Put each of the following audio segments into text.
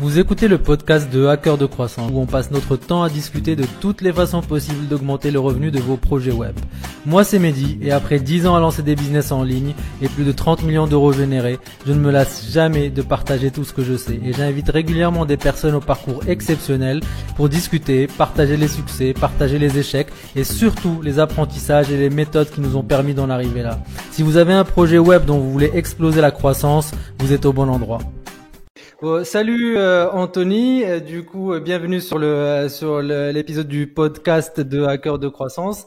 Vous écoutez le podcast de Hackers de Croissance où on passe notre temps à discuter de toutes les façons possibles d'augmenter le revenu de vos projets web. Moi c'est Mehdi et après 10 ans à lancer des business en ligne et plus de 30 millions d'euros générés, je ne me lasse jamais de partager tout ce que je sais et j'invite régulièrement des personnes au parcours exceptionnel pour discuter, partager les succès, partager les échecs et surtout les apprentissages et les méthodes qui nous ont permis d'en arriver là. Si vous avez un projet web dont vous voulez exploser la croissance, vous êtes au bon endroit. Salut Anthony, bienvenue sur l'épisode du podcast de Hackers de Croissance.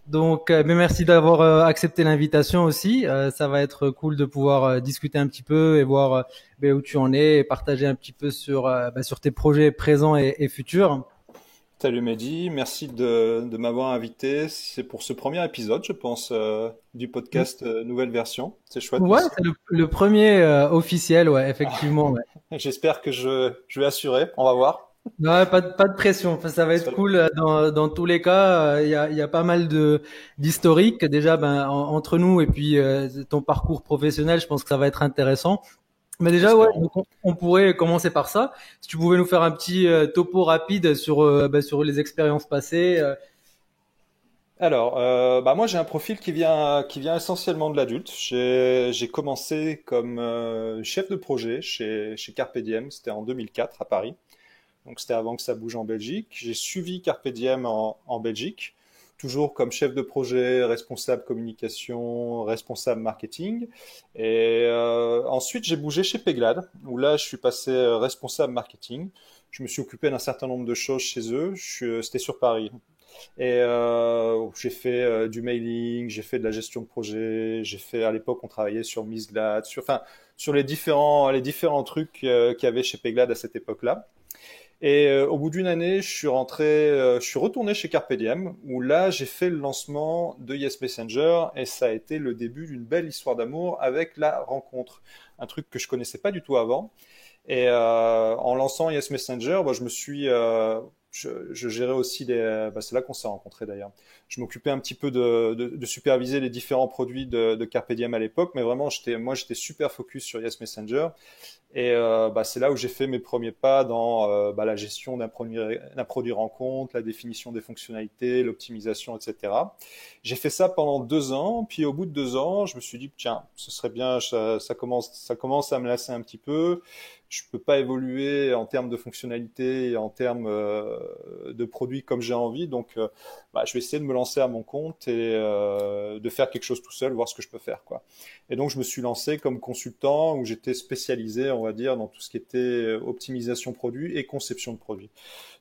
Donc mais merci d'avoir accepté l'invitation aussi. Ça va être cool de pouvoir discuter un petit peu et voir où tu en es et partager un petit peu sur tes projets présents et futurs. Salut Mehdi, merci de m'avoir invité. C'est pour ce premier épisode, je pense, du podcast nouvelle version. C'est chouette. Ouais, c'est le premier officiel, ouais, effectivement. Ouais. J'espère que je vais assurer. On va voir. Ouais, pas de pression. Enfin, ça va être cool dans tous les cas. Il y a pas mal d'historique déjà entre nous et puis ton parcours professionnel. Je pense que ça va être intéressant. Mais déjà, ouais, donc on pourrait commencer par ça. Si tu pouvais nous faire un petit topo rapide sur les expériences passées. Alors, moi j'ai un profil qui vient essentiellement de l'adulte. J'ai commencé comme chef de projet chez Carpe Diem. C'était en 2004 à Paris. Donc c'était avant que ça bouge en Belgique. J'ai suivi Carpe Diem en Belgique, toujours comme chef de projet, responsable communication, responsable marketing. Et ensuite j'ai bougé chez Peglad, où là je suis passé responsable marketing. Je me suis occupé d'un certain nombre de choses chez eux. C'était sur Paris. Et j'ai fait du mailing, j'ai fait de la gestion de projet, j'ai fait à l'époque on travaillait sur Misglad, sur les différents trucs qu'il y avait chez Peglad à cette époque-là. Et au bout d'une année, je suis retourné chez Carpe Diem, où là, j'ai fait le lancement de Yes Messenger, et ça a été le début d'une belle histoire d'amour avec la rencontre. Un truc que je connaissais pas du tout avant. Et en lançant Yes Messenger, je gérais aussi c'est là qu'on s'est rencontrés d'ailleurs. Je m'occupais un petit peu de superviser les différents produits de Carpe Diem à l'époque, mais vraiment, j'étais super focus sur Yes Messenger. Et c'est là où j'ai fait mes premiers pas dans la gestion d'un produit rencontre, la définition des fonctionnalités, l'optimisation, etc. J'ai fait ça pendant 2 ans, puis au bout de 2 ans, je me suis dit tiens, ce serait bien, ça commence à me lasser un petit peu. Je peux pas évoluer en termes de fonctionnalités et en termes de produits comme j'ai envie, donc je vais essayer de me lancer à mon compte et de faire quelque chose tout seul, voir ce que je peux faire, quoi. Et donc je me suis lancé comme consultant où j'étais spécialisé, on va dire, dans tout ce qui était optimisation produit et conception de produits.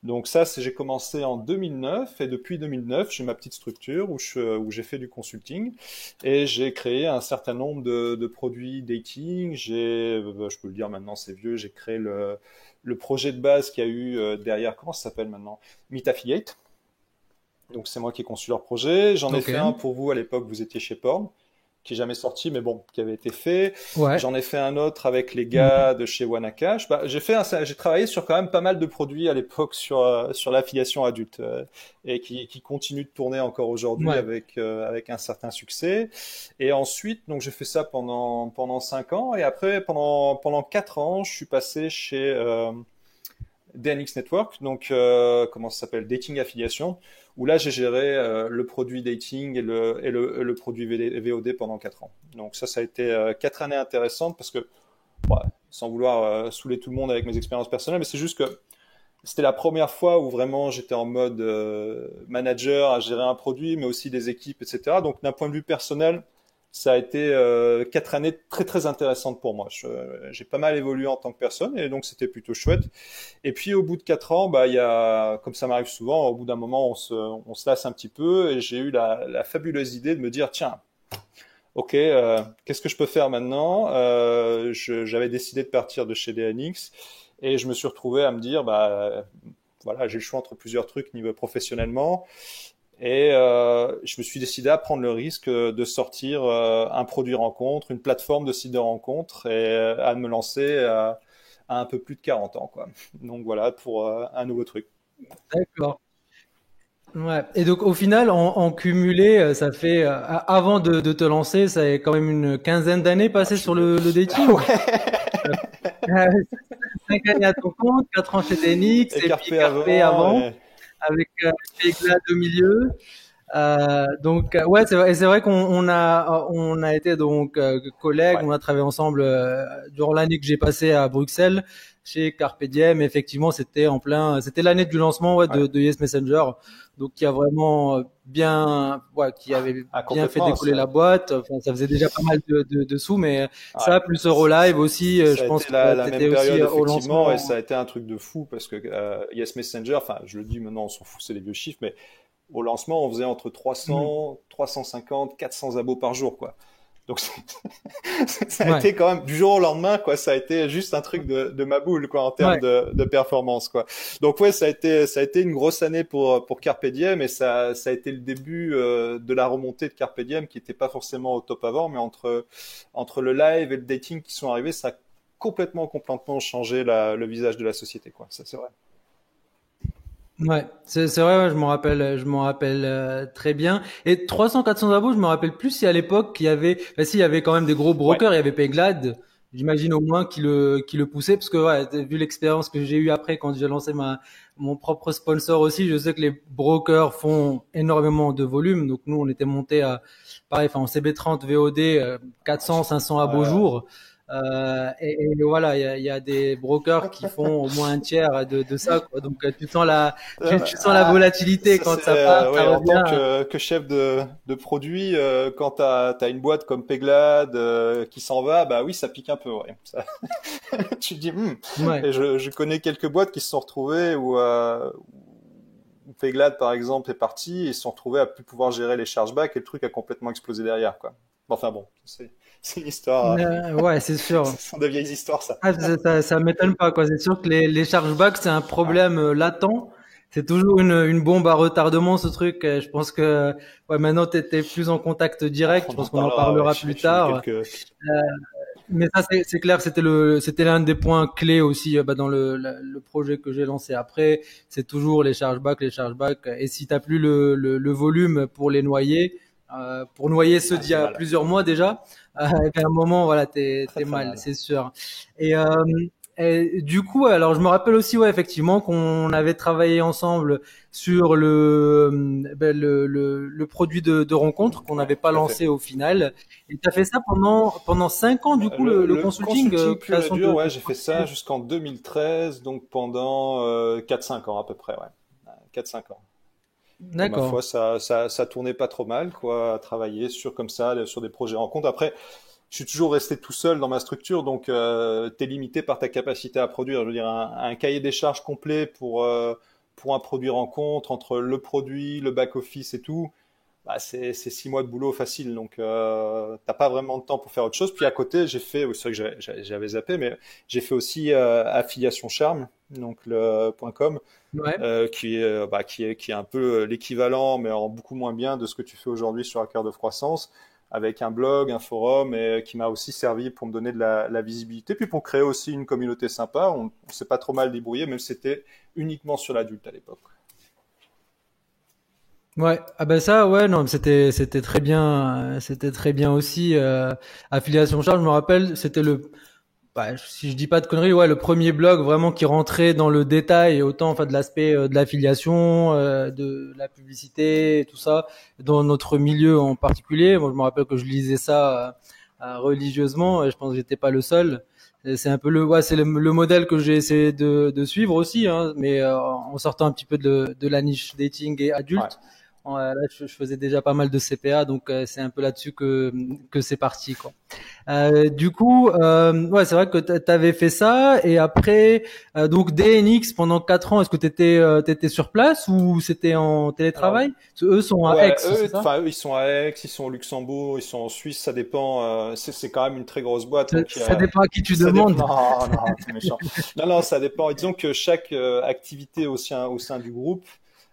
Donc ça, j'ai commencé en 2009 et depuis 2009, j'ai ma petite structure où j'ai fait du consulting et j'ai créé un certain nombre de produits dating. Je peux le dire maintenant, c'est vieux, j'ai créé le projet de base qu'il y a eu derrière, comment ça s'appelle maintenant? Meet Affiliate. Donc c'est moi qui ai conçu leur projet. J'en ai fait un pour vous à l'époque, vous étiez chez Porn, qui est jamais sorti, mais bon, qui avait été fait. Ouais. J'en ai fait un autre avec les gars de chez Wannakash. J'ai travaillé sur quand même pas mal de produits à l'époque sur l'affiliation adulte et qui continue de tourner encore aujourd'hui avec un certain succès. Et ensuite, donc j'ai fait ça pendant 5 ans et après pendant 4 ans, je suis passé chez DNX Network, donc comment ça s'appelle, Dating Affiliation, où là j'ai géré le produit dating et le produit VOD pendant 4 ans. Donc ça a été 4 années intéressantes parce que, sans vouloir saouler tout le monde avec mes expériences personnelles, mais c'est juste que c'était la première fois où vraiment j'étais en mode manager à gérer un produit, mais aussi des équipes, etc. Donc d'un point de vue personnel, ça a été 4 années très très intéressantes pour moi. J'ai pas mal évolué en tant que personne et donc c'était plutôt chouette. Et puis au bout de 4 ans, comme ça m'arrive souvent, au bout d'un moment on se lasse un petit peu et j'ai eu la fabuleuse idée de me dire tiens, ok, qu'est-ce que je peux faire maintenant? J'avais décidé de partir de chez DNX et je me suis retrouvé à me dire j'ai le choix entre plusieurs trucs niveau professionnellement. Et je me suis décidé à prendre le risque de sortir un produit rencontre, une plateforme de site de rencontre et à me lancer à un peu plus de 40 ans, quoi. Donc voilà pour un nouveau truc. D'accord. Ouais. Et donc au final, en cumulé, ça fait avant de te lancer, ça est quand même une quinzaine d'années passées sur le dating. Ouais. 5 années à ton compte, 4 ans chez DNX Et et Carpe puis Carpe avant. avant, avec Pegglade au milieu. Donc ouais, c'est vrai qu'on a été donc collègues, Ouais, on a travaillé ensemble durant l'année que j'ai passée à Bruxelles chez Carpe Diem. Effectivement, c'était l'année du lancement ouais, ouais. de Yes Messenger, donc qui a vraiment qui avait Ah, bien fait complètement. décoller la boîte. Enfin, ça faisait déjà pas mal de sous, mais Ouais. ça plus Eurolive aussi, Ça je a pense été que la t'étais même aussi période au effectivement, et lancement. ça a été un truc de fou parce que Yes Messenger, enfin je le dis maintenant, on s'en fout, c'est des vieux chiffres, mais au lancement on faisait entre Mhm. 300, 350, 400 abos par jour, quoi. Donc ça a Ouais, été quand même du jour au lendemain, quoi. Ça a été juste un truc de ma boule, quoi, en termes ouais. de performance, quoi. Donc ouais, ça a été une grosse année pour Carpe Diem, et ça a été le début de la remontée de Carpe Diem qui n'était pas forcément au top avant, mais entre le live et le dating qui sont arrivés, ça a complètement changé le visage de la société, quoi. Ça c'est vrai. Ouais, c'est vrai, ouais, je m'en rappelle très bien. Et 300-400 abos, je me rappelle plus si à l'époque il y avait, enfin, si il y avait quand même des gros Ouais. brokers, il y avait Payglad, j'imagine au moins qui le poussait, parce que ouais, vu l'expérience que j'ai eue après quand j'ai lancé mon propre sponsor aussi, je sais que les brokers font énormément de volume. Donc nous, on était monté à, pareil, enfin en CB30 VOD, 400-500 Ouais, abos ouais. jour. Et voilà, il y a des brokers qui font au moins un tiers de ça, quoi. Donc tu sens tu sens la volatilité Ça quand c'est ça part, ça ouais, en tant revient. que chef de produit, quand t'as une boîte comme Peglad qui s'en va, bah oui, ça pique un peu, ouais. Tu te dis, Ouais, Et je connais quelques boîtes qui se sont retrouvées où Peglad par exemple est parti et ils se sont retrouvés à plus pouvoir gérer les chargebacks et le truc a complètement explosé derrière, quoi. Enfin bon, c'est une histoire, ouais, c'est ce sûr. sont des vieilles histoires, ça. Ah, ça m'étonne pas, quoi. C'est sûr que les chargebacks, c'est un Ouais. problème latent. C'est toujours une bombe à retardement, ce truc. Je pense que ouais, maintenant, t'es plus en contact direct. Je On en pense qu'on en parlera, ouais. parlera plus J'ai eu tard. quelques. Mais ça, c'est clair, c'était l'un des points clés aussi dans le projet que j'ai lancé après. C'est toujours les chargebacks, les chargebacks. Et si t'as plus le volume pour les noyer, pour noyer ceux Ah, d'il y c'est a mal. plusieurs mois déjà, et puis à un moment, voilà, Très t'es très mal, mal. c'est sûr. Et, euh, et du coup, alors je me rappelle aussi, ouais, effectivement, qu'on avait travaillé ensemble sur le produit de rencontre qu'on Ouais, n'avait pas tout à fait. lancé au final. Et tu as fait ça pendant 5 ans, du coup, le Le consulting, consulting pur et création dur, ouais, de j'ai fait ça produits. jusqu'en 2013, donc pendant 4-5 ans à peu près, ouais. 4-5 ans. Et ma D'accord. foi, ça tournait pas trop mal, quoi, à travailler sur comme ça, sur des projets en compte. Après, je suis toujours resté tout seul dans ma structure, donc t'es limité par ta capacité à produire. Je veux dire, un cahier des charges complet pour un produit rencontre, entre le produit, le back-office et tout, bah, c'est 6 mois de boulot facile, donc t'as pas vraiment de temps pour faire autre chose. Puis à côté, j'ai fait, c'est vrai que j'avais zappé, mais j'ai fait aussi Affiliation Charme, donc le .com, Ouais. qui est un peu l'équivalent, mais en beaucoup moins bien de ce que tu fais aujourd'hui sur Hacker de Croissance, avec un blog, un forum, et qui m'a aussi servi pour me donner de la visibilité, puis pour créer aussi une communauté sympa. On s'est pas trop mal débrouillé, même si c'était uniquement sur l'adulte à l'époque. Ouais. Ah ben ça, ouais, non, c'était très bien aussi. Affiliation Charge, je me rappelle, c'était bah, si je dis pas de conneries, ouais, le premier blog vraiment qui rentrait dans le détail, autant enfin de l'aspect de l'affiliation, de la publicité, et tout ça, dans notre milieu en particulier. Moi, je me rappelle que je lisais ça religieusement, et je pense que j'étais pas le seul. Et c'est un peu le modèle que j'ai essayé de suivre aussi, hein, mais en sortant un petit peu de la niche dating et Ouais. adulte. Là, je faisais déjà pas mal de CPA, donc c'est un peu là-dessus que c'est parti, quoi. Du coup, ouais, c'est vrai que t'avais fait ça et après, donc DNX pendant 4 ans, est-ce que t'étais sur place ou c'était en Alors, télétravail? Parce que eux sont à Aix, ouais, c'est ça? eux, ils sont à Aix, ils sont au Luxembourg, ils sont en Suisse, ça dépend. C'est quand même une très grosse boîte, Ça, donc ça dépend à qui tu ça dépend. demandes. Non, non, c'est méchant. Non, non, ça dépend. Disons que chaque activité au sein du groupe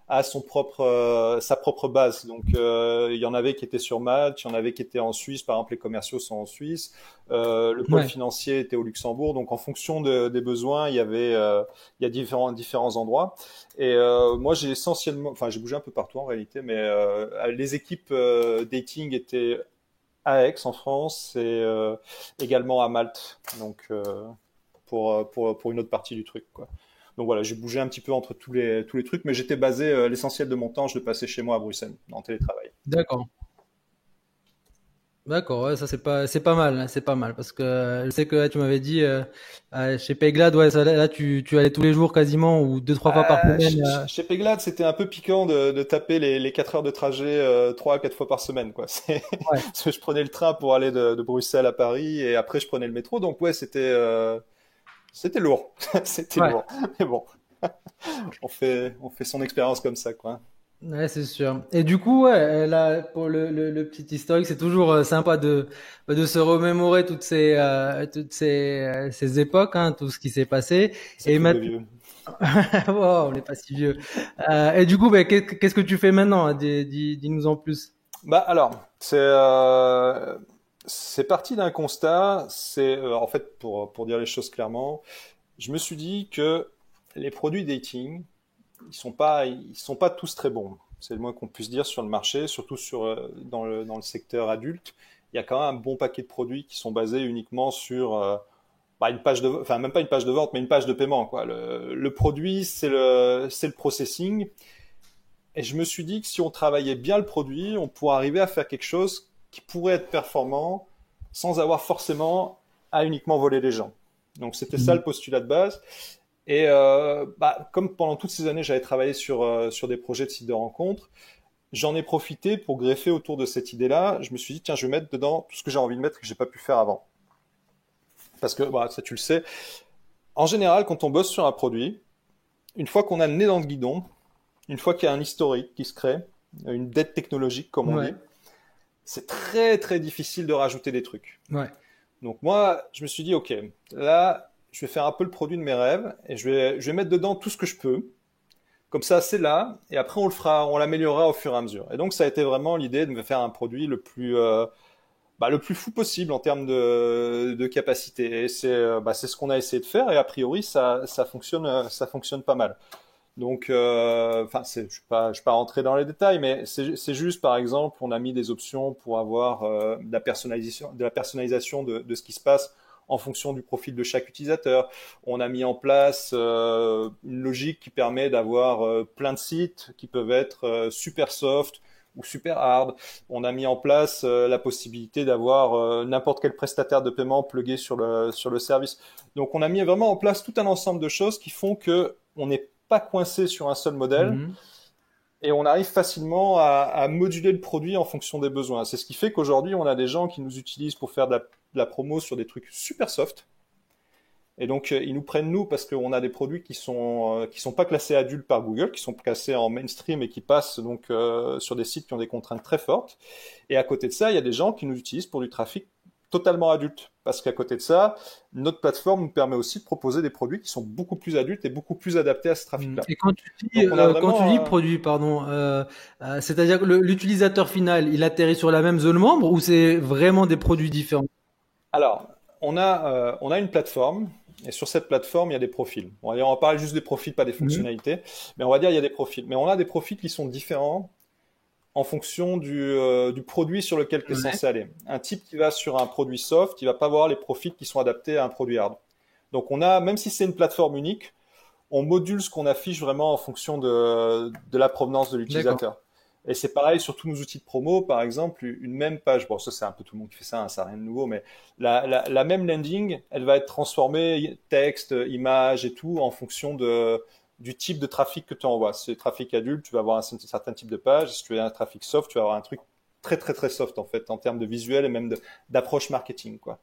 a sa propre base. Donc, il y en avait qui étaient sur Malte, il y en avait qui étaient en Suisse. Par exemple, les commerciaux sont en Suisse. Le pôle Ouais, financier était au Luxembourg. Donc, en fonction des besoins, il y a différents endroits. Et moi, j'ai essentiellement, enfin, j'ai bougé un peu partout en réalité, mais les équipes dating étaient à Aix en France et également à Malte. Donc, pour une autre partie du truc, quoi. Donc voilà, j'ai bougé un petit peu entre tous les trucs, mais j'étais basé, l'essentiel de mon temps, je le passais chez moi à Bruxelles, en télétravail. D'accord. D'accord, ouais, ça c'est pas mal, hein, c'est pas mal parce que je sais que tu m'avais dit chez Payglad, ouais, ça, là tu allais tous les jours quasiment ou deux trois fois par semaine. Chez Payglad, c'était un peu piquant de taper les 4 heures de trajet 3 à 4 fois par semaine, quoi. Ouais, Parce que je prenais le train pour aller de Bruxelles à Paris et après je prenais le métro, donc ouais, c'était lourd, c'était ouais, lourd. Mais bon, on fait son expérience comme ça, quoi. ouais, c'est sûr. Et du coup, ouais, là pour le petit historique, c'est toujours sympa de se remémorer toutes ces époques, hein, tout ce qui s'est passé. Ces Et trucs de maintenant, vieux. wow, on n'est pas si vieux. Et du coup, ben, qu'est-ce que tu fais maintenant, hein, dis-nous en plus. Bah alors, c'est parti d'un constat. En fait pour dire les choses clairement, je me suis dit que les produits dating, ils sont pas tous très bons. C'est le moins qu'on puisse dire sur le marché, surtout dans le secteur adulte. Il y a quand même un bon paquet de produits qui sont basés uniquement sur bah, une page enfin même pas une page de vente, mais une page de paiement, quoi. Le produit, c'est le processing. Et je me suis dit que si on travaillait bien le produit, on pourrait arriver à faire quelque chose qui pourrait être performant sans avoir forcément à uniquement voler les gens. Donc c'était ça le Mhm. postulat de base. Et bah, comme pendant toutes ces années, j'avais travaillé sur des projets de sites de rencontres, j'en ai profité pour greffer autour de cette idée-là. Je me suis dit, tiens, je vais mettre dedans tout ce que j'ai envie de mettre et que j'ai pas pu faire avant. Parce que, bah, ça tu le sais, en général, quand on bosse sur un produit, une fois qu'on a le nez dans le guidon, une fois qu'il y a un historique qui se crée, une dette technologique comme on Ouais, dit, c'est très très difficile de rajouter des trucs. ouais. Donc moi, je me suis dit, ok, là, je vais faire un peu le produit de mes rêves et je vais mettre dedans tout ce que je peux. Comme ça, c'est là, et après on le fera, on l'améliorera au fur et à mesure. Et donc ça a été vraiment l'idée de me faire un produit le plus fou possible en termes de capacité. Et c'est ce qu'on a essayé de faire, et a priori ça fonctionne pas mal. Donc, enfin, je suis pas rentré dans les détails, mais c'est juste, par exemple, on a mis des options pour avoir de la personnalisation de ce qui se passe en fonction du profil de chaque utilisateur. On a mis en place une logique qui permet d'avoir plein de sites qui peuvent être super soft ou super hard. On a mis en place la possibilité d'avoir n'importe quel prestataire de paiement plugué sur le service. Donc, on a mis vraiment en place tout un ensemble de choses qui font que on n'est pas coincé sur un seul modèle Mhm. et on arrive facilement à moduler le produit en fonction des besoins. C'est ce qui fait qu'aujourd'hui, on a des gens qui nous utilisent pour faire de la promo sur des trucs super soft. Et donc, ils nous prennent nous parce qu'on a des produits qui sont pas classés adultes par Google, qui sont classés en mainstream et qui passent donc sur des sites qui ont des contraintes très fortes. Et à côté de ça, il y a des gens qui nous utilisent pour du trafic totalement adulte. Parce qu'à côté de ça, notre plateforme nous permet aussi de proposer des produits qui sont beaucoup plus adultes et beaucoup plus adaptés à ce trafic-là. Et Donc on a quand tu dis vraiment, produit, pardon, c'est-à-dire que l'utilisateur final, il atterrit sur la même zone membre ou c'est vraiment des produits différents? alors, on a une plateforme et sur cette plateforme, il y a des profils. On va parler juste des profils, pas des Mhm. fonctionnalités, mais on va dire il y a des profils. Mais on a des profils qui sont différents en fonction du produit sur lequel tu es Ouais, censé aller. Un type qui va sur un produit soft, il va pas avoir les profils qui sont adaptés à un produit hard. Donc on a, même si c'est une plateforme unique, on module ce qu'on affiche vraiment en fonction de la provenance de d'accord. l'utilisateur. Et c'est pareil sur tous nos outils de promo, par exemple, une même page, bon ça c'est un peu tout le monde qui fait ça, hein, ça n'a rien de nouveau, mais la même landing, elle va être transformée, texte, image et tout, en fonction du type de trafic que tu envoies. Si c'est trafic adulte, tu vas avoir un certain type de page, si tu as un trafic soft, tu vas avoir un truc très très très soft en fait, en termes de visuel et même d'approche marketing, quoi.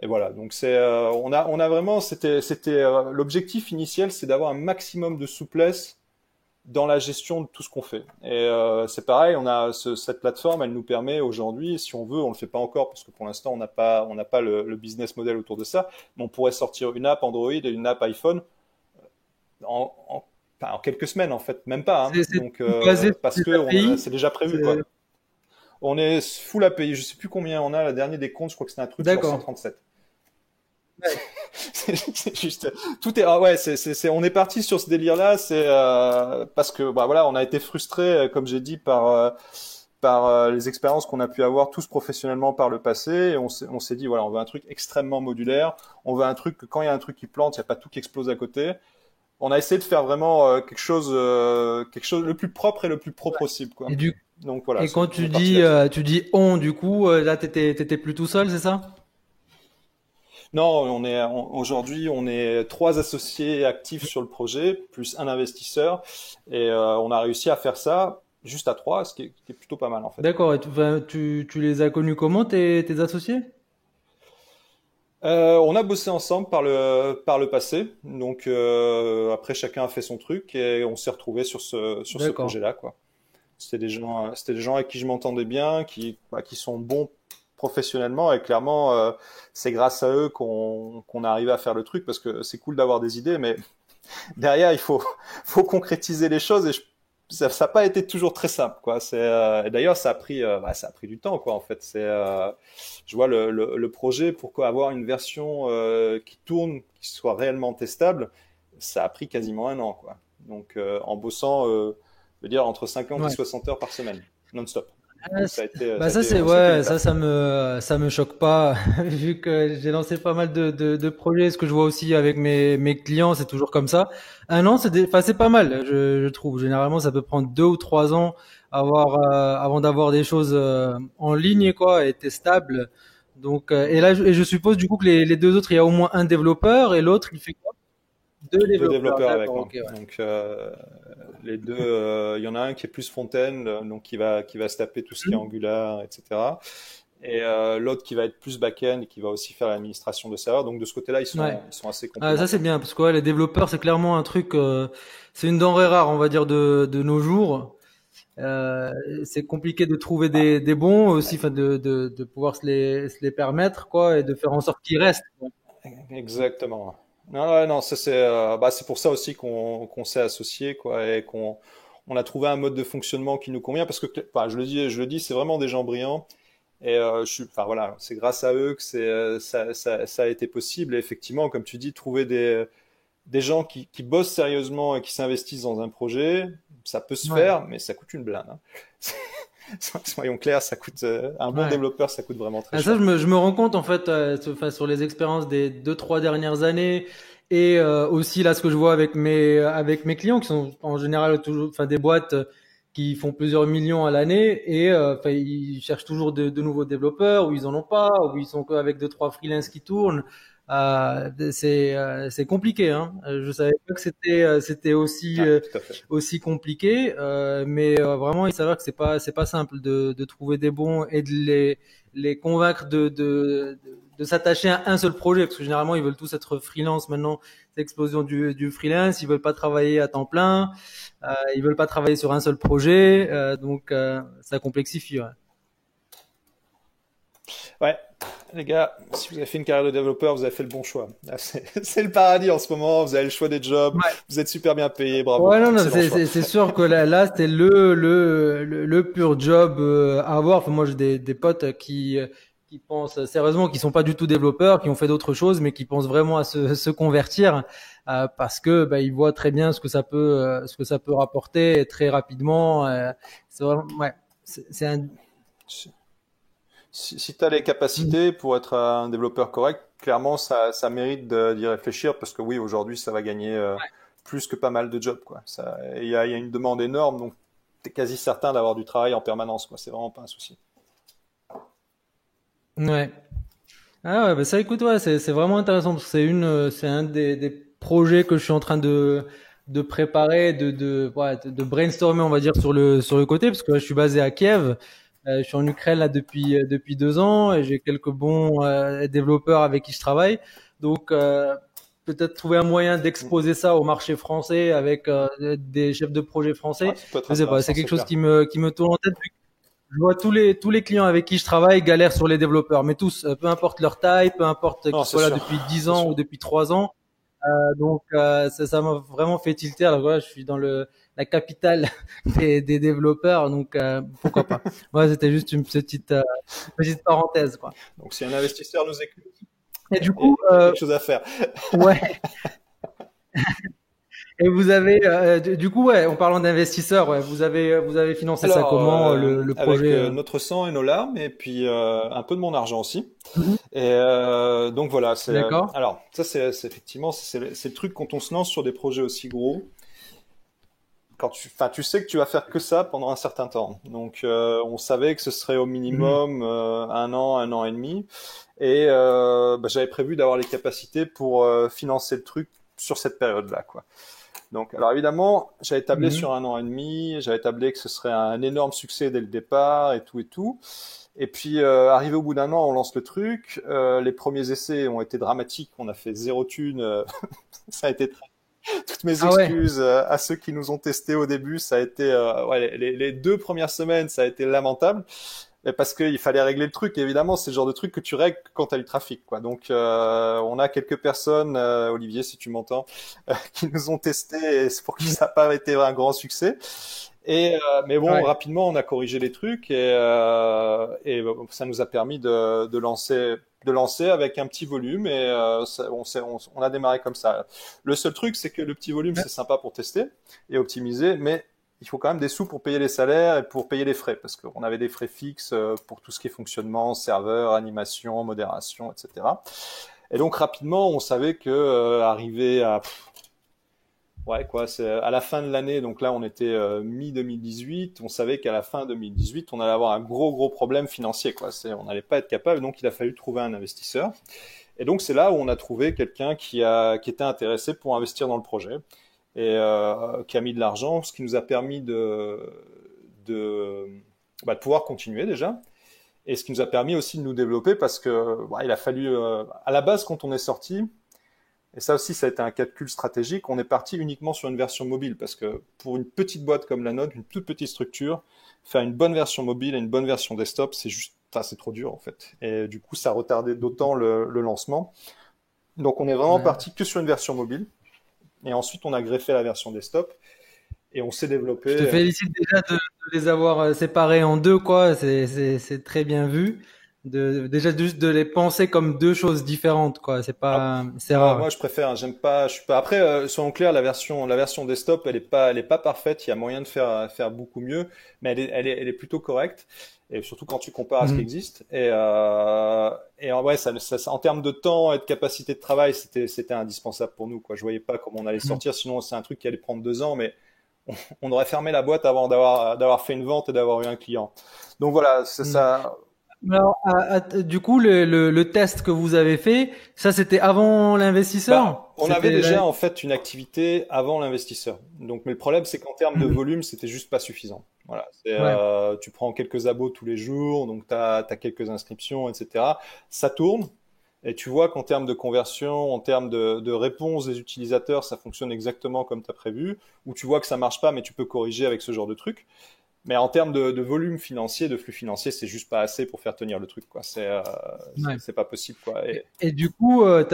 Et voilà, donc on a vraiment, l'objectif initial, c'est d'avoir un maximum de souplesse dans la gestion de tout ce qu'on fait. Et c'est pareil, cette plateforme, elle nous permet aujourd'hui, si on veut, on le fait pas encore parce que pour l'instant on n'a pas le business model autour de ça, mais on pourrait sortir une app Android et une app iPhone enfin, en quelques semaines en fait, même pas. Hein. C'est Donc tout basé sur parce des que API. c'est déjà prévu C'est- quoi. On est full API, je sais plus combien on a. La dernière des comptes, je crois que c'était un truc genre D'accord. 137. Ouais. C'est juste, tout est, ah ouais, on est parti sur ce délire-là, c'est parce que bah voilà, on a été frustré, comme j'ai dit, par les expériences qu'on a pu avoir tous professionnellement par le passé. Et on s'est dit, voilà, on veut un truc extrêmement modulaire. On veut un truc que quand il y a un truc qui plante, il n'y a pas tout qui explose à côté. On a essayé de faire vraiment quelque chose le plus propre et le plus pro possible, quoi. Et du Donc voilà, et quand on est parti là-dessus. tu dis on, du coup, là, t'étais plus tout seul, c'est ça? Non, aujourd'hui, on est 3 associés actifs sur le projet, plus un investisseur, et on a réussi à faire ça juste à 3, ce qui est plutôt pas mal en fait. D'accord. Et enfin, tu les as connus comment, tes associés? On a bossé ensemble par le passé, donc après chacun a fait son truc et on s'est retrouvés sur ce D'accord. projet-là, quoi. C'était des gens avec qui je m'entendais bien, qui sont bons professionnellement et clairement c'est grâce à eux qu'on est arrivé à faire le truc parce que c'est cool d'avoir des idées, mais derrière il faut faut concrétiser les choses et ça n'a pas été toujours très simple, quoi. Et d'ailleurs ça a pris du temps, quoi, en fait. Je vois le projet, pourquoi avoir une version qui tourne, qui soit réellement testable, ça a pris quasiment un an, quoi. Donc en bossant, je veux dire entre 50 et Ouais. 60 heures par semaine, non-stop. Ah, Donc c'est- ça Bah a ça été, c'est ça a été ouais, du taf. ça me choque pas vu que j'ai lancé pas mal de projets. Ce que je vois aussi avec mes clients, c'est toujours comme ça. Un an, enfin, c'est pas mal, je trouve. Généralement, ça peut prendre 2 ou 3 ans avant d'avoir des choses en ligne quoi et testables. Donc et je suppose du coup que les deux autres, il y a au moins un développeur et l'autre il fait quoi? Deux Deux développeurs, développeurs avec d'accord, moi. ok, ouais. Donc les deux, il y en a un qui est plus front-end, donc qui va se taper tout ce qui est Hmm. Angular, etc. Et l'autre qui va être plus back-end et qui va aussi faire l'administration de serveurs. Donc de ce côté-là, ils Ouais. sont, ils sont assez Ah, ça c'est complémentaires. bien parce que ouais, les développeurs c'est clairement un truc, c'est une denrée rare on va dire de nos jours. Euh, c'est compliqué de trouver des bons aussi, Ouais, enfin de pouvoir se les permettre quoi et de faire en sorte qu'ils restent, quoi. exactement. Non, ouais, non, ça c'est pour ça aussi qu'on s'est associé, quoi, et qu'on a trouvé un mode de fonctionnement qui nous convient parce que, enfin, je le dis, c'est vraiment des gens brillants. Et enfin voilà, c'est grâce à eux que ça a été possible. Et effectivement, comme tu dis, trouver des gens qui bossent sérieusement et qui s'investissent dans un projet, ça peut se Ouais, faire, mais ça coûte une blinde, hein. Soyons clairs, ça coûte un bon ouais. développeur, ça coûte vraiment très Ah, ça, cher. je me rends compte en fait, enfin, sur les expériences des 2, 3 dernières années et aussi là ce que je vois avec mes clients qui sont en général toujours, enfin des boîtes qui font plusieurs millions à l'année et enfin ils cherchent toujours de nouveaux développeurs ou ils en ont pas ou ils sont qu'avec 2, 3 freelances qui tournent. C'est compliqué, hein. Je savais pas que c'était Ouais, tout à fait. aussi compliqué, mais vraiment il s'avère que c'est pas simple de trouver des bons et de les convaincre de s'attacher à un seul projet, parce que généralement ils veulent tous être freelance maintenant, c'est l'explosion du freelance, ils veulent pas travailler à temps plein, ils veulent pas travailler sur un seul projet, donc ça complexifie. Ouais. Ouais, les gars, si vous avez fait une carrière de développeur, vous avez fait le bon choix. Là, c'est le paradis en ce moment, vous avez le choix des jobs, Ouais, vous êtes super bien payé, bravo, ouais, non, non, excellent choix. c'est sûr que là c'est le pur job à avoir. Enfin, moi j'ai des potes qui pensent sérieusement, qui sont pas du tout développeurs, qui ont fait d'autres choses, mais qui pensent vraiment à se convertir parce que bah, ils voient très bien ce que ça peut rapporter très rapidement. C'est vraiment, ouais, c'est un, Si tu as les capacités pour être un développeur correct, clairement, ça mérite d'y réfléchir parce que oui, aujourd'hui, ça va gagner plus que pas mal de jobs, quoi. Il y a une demande énorme, donc tu es quasi certain d'avoir du travail en permanence, quoi. C'est vraiment pas un souci. ouais. Ah ouais, bah ça écoute, ouais, c'est vraiment intéressant parce que c'est un des projets que je suis en train de préparer, ouais, de brainstormer, on va dire, sur le côté, parce que là, je suis basé à Kiev, je suis en Ukraine là depuis 2 ans et j'ai quelques bons développeurs avec qui je travaille. Donc, peut-être trouver un moyen Mm. d'exposer ça au marché français avec des chefs de projet Ouais, français. ça peut être Je sais pas, c'est intéressant, quelque c'est chose clair. qui me tourne en tête je vois tous les clients avec qui je travaille galèrent sur les développeurs, mais tous, peu importe leur taille, peu importe Non, qu'ils c'est soient là sûr, depuis 10 c'est ans ou sûr. depuis 3 ans. Donc ça m'a vraiment fait tilter. Alors voilà, je suis dans la capitale des développeurs, donc pourquoi pas. Ouais, c'était juste une petite parenthèse quoi. Donc, si un investisseur nous écoute, Et du il y a coup, il y a quelque chose à faire. ouais, Et vous avez, du coup, ouais, en parlant d'investisseurs, ouais, vous avez financé ça Alors, comment, le avec projet notre sang et nos larmes, et puis un peu de mon argent aussi. Mhm. Et donc voilà, D'accord. alors ça c'est effectivement c'est le truc quand on se lance sur des projets aussi gros. Enfin, tu sais que tu vas faire que ça pendant un certain temps. Donc, on savait que ce serait au Mhm. minimum 1 an et demi. Et bah, j'avais prévu d'avoir les capacités pour financer le truc sur cette période-là, quoi. Donc, alors évidemment, j'avais tablé Mhm. sur 1 an et demi. J'avais tablé que ce serait un énorme succès dès le départ et tout et tout. Et puis, arrivé au bout d'un an, on lance le truc. Les premiers essais ont été dramatiques. On a fait zéro thune. Ça a été toutes mes Ah ouais. excuses à ceux qui nous ont testés au début. Ça a été ouais, les 2 premières semaines, ça a été lamentable. Mais parce qu'il fallait régler le truc. Et évidemment, c'est le genre de truc que tu règles quand tu as du trafic, quoi. Donc, on a quelques personnes, Olivier, si tu m'entends, qui nous ont testé et c'est pour qui ça n'a pas été un grand succès. Et mais bon, Ouais. rapidement, on a corrigé les trucs et ça nous a permis de lancer avec un petit volume et on a démarré comme ça. Le seul truc, c'est que le petit volume, c'est sympa pour tester et optimiser, mais il faut quand même des sous pour payer les salaires et pour payer les frais, parce qu'on avait des frais fixes pour tout ce qui est fonctionnement, serveur, animation, modération, etc. Et donc rapidement, on savait que arrivé à ouais, quoi, c'est à la fin de l'année, donc là on était mi-2018, on savait qu'à la fin 2018, on allait avoir un gros gros problème financier, quoi. On n'allait pas être capable, donc il a fallu trouver un investisseur. Et donc c'est là où on a trouvé quelqu'un qui était intéressé pour investir dans le projet et qui a mis de l'argent, ce qui nous a permis de, de pouvoir continuer déjà. Et ce qui nous a permis aussi de nous développer parce que il a fallu à la base quand on est sorti, et ça aussi, ça a été un calcul stratégique. On est parti uniquement sur une version mobile parce que pour une petite boîte comme la nôtre, une toute petite structure, faire une bonne version mobile et une bonne version desktop, c'est juste, ça, c'est trop dur en fait. Et du coup, ça retardait d'autant le lancement. Donc, on est vraiment Ouais. parti que sur une version mobile. Et ensuite, on a greffé la version desktop et on s'est Je te développé. félicite déjà de les avoir séparés en deux, quoi. C'est très bien vu. Déjà juste de les penser comme deux choses différentes, quoi. Ah, C'est rare. moi, je préfère. J'aime pas. Je suis pas. Après, soyons clairs, la version desktop, elle est pas parfaite. Il y a moyen de faire beaucoup mieux, mais elle est plutôt correcte. Et surtout quand tu compares à ce qui Mhm. existe. Et ouais, en termes de temps et de capacité de travail, c'était indispensable pour nous, quoi. Je voyais pas comment on allait Mhm. sortir. Sinon, c'est un truc qui allait prendre 2 ans, mais on aurait fermé la boîte avant d'avoir fait une vente et d'avoir eu un client. Donc voilà, c'est Mhm. ça. Alors, du coup, le test que vous avez fait, ça c'était avant l'investisseur? On avait C'était déjà en fait une activité avant l'investisseur. Donc, mais le problème, c'est qu'en termes de Mhm. volume, c'était juste pas suffisant. Voilà, Ouais. tu prends quelques abos tous les jours, donc tu as quelques inscriptions, etc. Ça tourne, et tu vois qu'en termes de conversion, en termes de réponse des utilisateurs, ça fonctionne exactement comme tu as prévu. Ou tu vois que ça marche pas, mais tu peux corriger avec ce genre de truc. Mais en termes de volume financier, de flux financier, c'est juste pas assez pour faire tenir le truc, quoi. Ouais. C'est pas possible, quoi. Et du coup, ouais,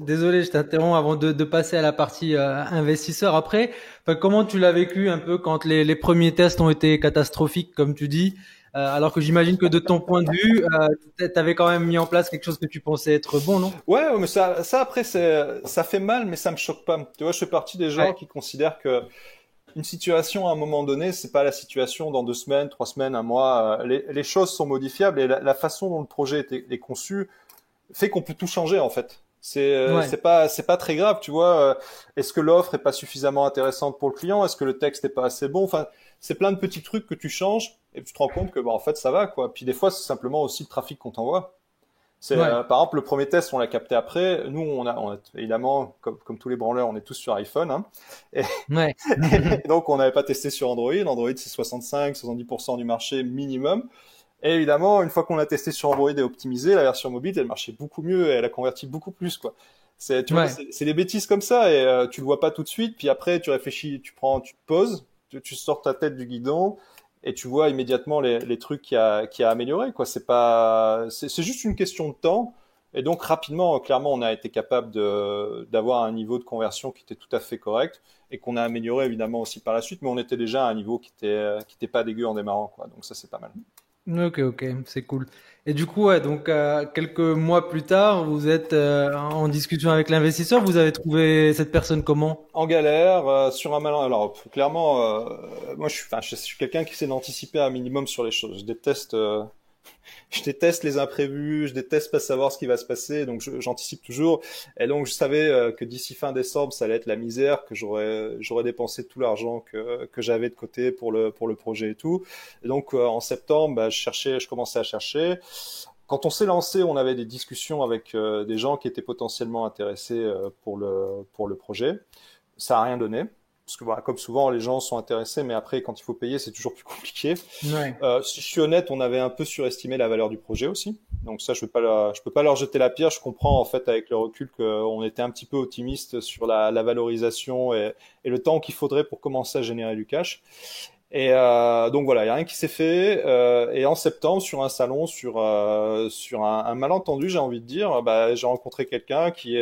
désolé, je t'interromps avant de passer à la partie investisseur après. Enfin, comment tu l'as vécu un peu quand les premiers tests ont été catastrophiques, comme tu dis, alors que j'imagine que de ton point de vue, tu avais quand même mis en place quelque chose que tu pensais être bon, non? Ouais, mais ça après, ça fait mal, mais ça me choque pas. Tu vois, je fais partie des gens Ouais. qui considèrent que une situation à un moment donné, c'est pas la situation dans 2 semaines, 3 semaines, un mois. Les choses sont modifiables et la façon dont le projet est conçu fait qu'on peut tout changer en fait. Ouais. C'est pas très grave, tu vois. Est-ce que l'offre est pas suffisamment intéressante pour le client? Est-ce que le texte est pas assez bon? Enfin, c'est plein de petits trucs que tu changes et tu te rends compte que bah en fait ça va quoi. Puis des fois c'est simplement aussi le trafic qu'on t'envoie. Ouais. Par exemple, le premier test, on l'a capté après. Nous, évidemment, comme tous les branleurs, on est tous sur iPhone, hein. Et, Ouais. et donc, on n'avait pas testé sur Android. Android, c'est 65-70% du marché minimum. Et évidemment, une fois qu'on l'a testé sur Android et optimisé, la version mobile, elle marchait beaucoup mieux et elle a converti beaucoup plus, quoi. Tu vois, Ouais. c'est des bêtises comme ça et tu le vois pas tout de suite. Puis après, tu réfléchis, tu te poses, tu sors ta tête du guidon et tu vois immédiatement les trucs qu'il y a amélioré, quoi. C'est juste une question de temps. Et donc rapidement, clairement, on a été capable d'avoir un niveau de conversion qui était tout à fait correct et qu'on a amélioré évidemment aussi par la suite. Mais on était déjà à un niveau qui était pas dégueu en démarrant, quoi. Donc ça, c'est pas mal. Ok, ok, c'est cool. Et du coup, ouais, donc quelques mois plus tard, vous êtes en discussion avec l'investisseur. Vous avez trouvé cette personne comment? En galère, sur un malin. Alors, clairement, moi, je suis quelqu'un qui essaie d'anticiper un minimum sur les choses. Je déteste les imprévus, je déteste pas savoir ce qui va se passer, donc j'anticipe toujours. Et donc je savais que d'ici fin décembre, ça allait être la misère, que j'aurais dépensé tout l'argent que j'avais de côté pour le projet et tout. Et donc en septembre, bah, je commençais à chercher. Quand on s'est lancé, on avait des discussions avec des gens qui étaient potentiellement intéressés pour le projet. Ça a rien donné. Parce que voilà, comme souvent, les gens sont intéressés, mais après, quand il faut payer, c'est toujours plus compliqué. Ouais. Si je suis honnête, on avait un peu surestimé la valeur du projet aussi. Donc ça, je peux pas leur jeter la pierre. Je comprends en fait avec le recul qu'on était un petit peu optimiste sur la valorisation et le temps qu'il faudrait pour commencer à générer du cash. Et donc voilà, il y a rien qui s'est fait. Et en septembre, sur un salon, sur un malentendu, j'ai envie de dire, bah, j'ai rencontré quelqu'un à qui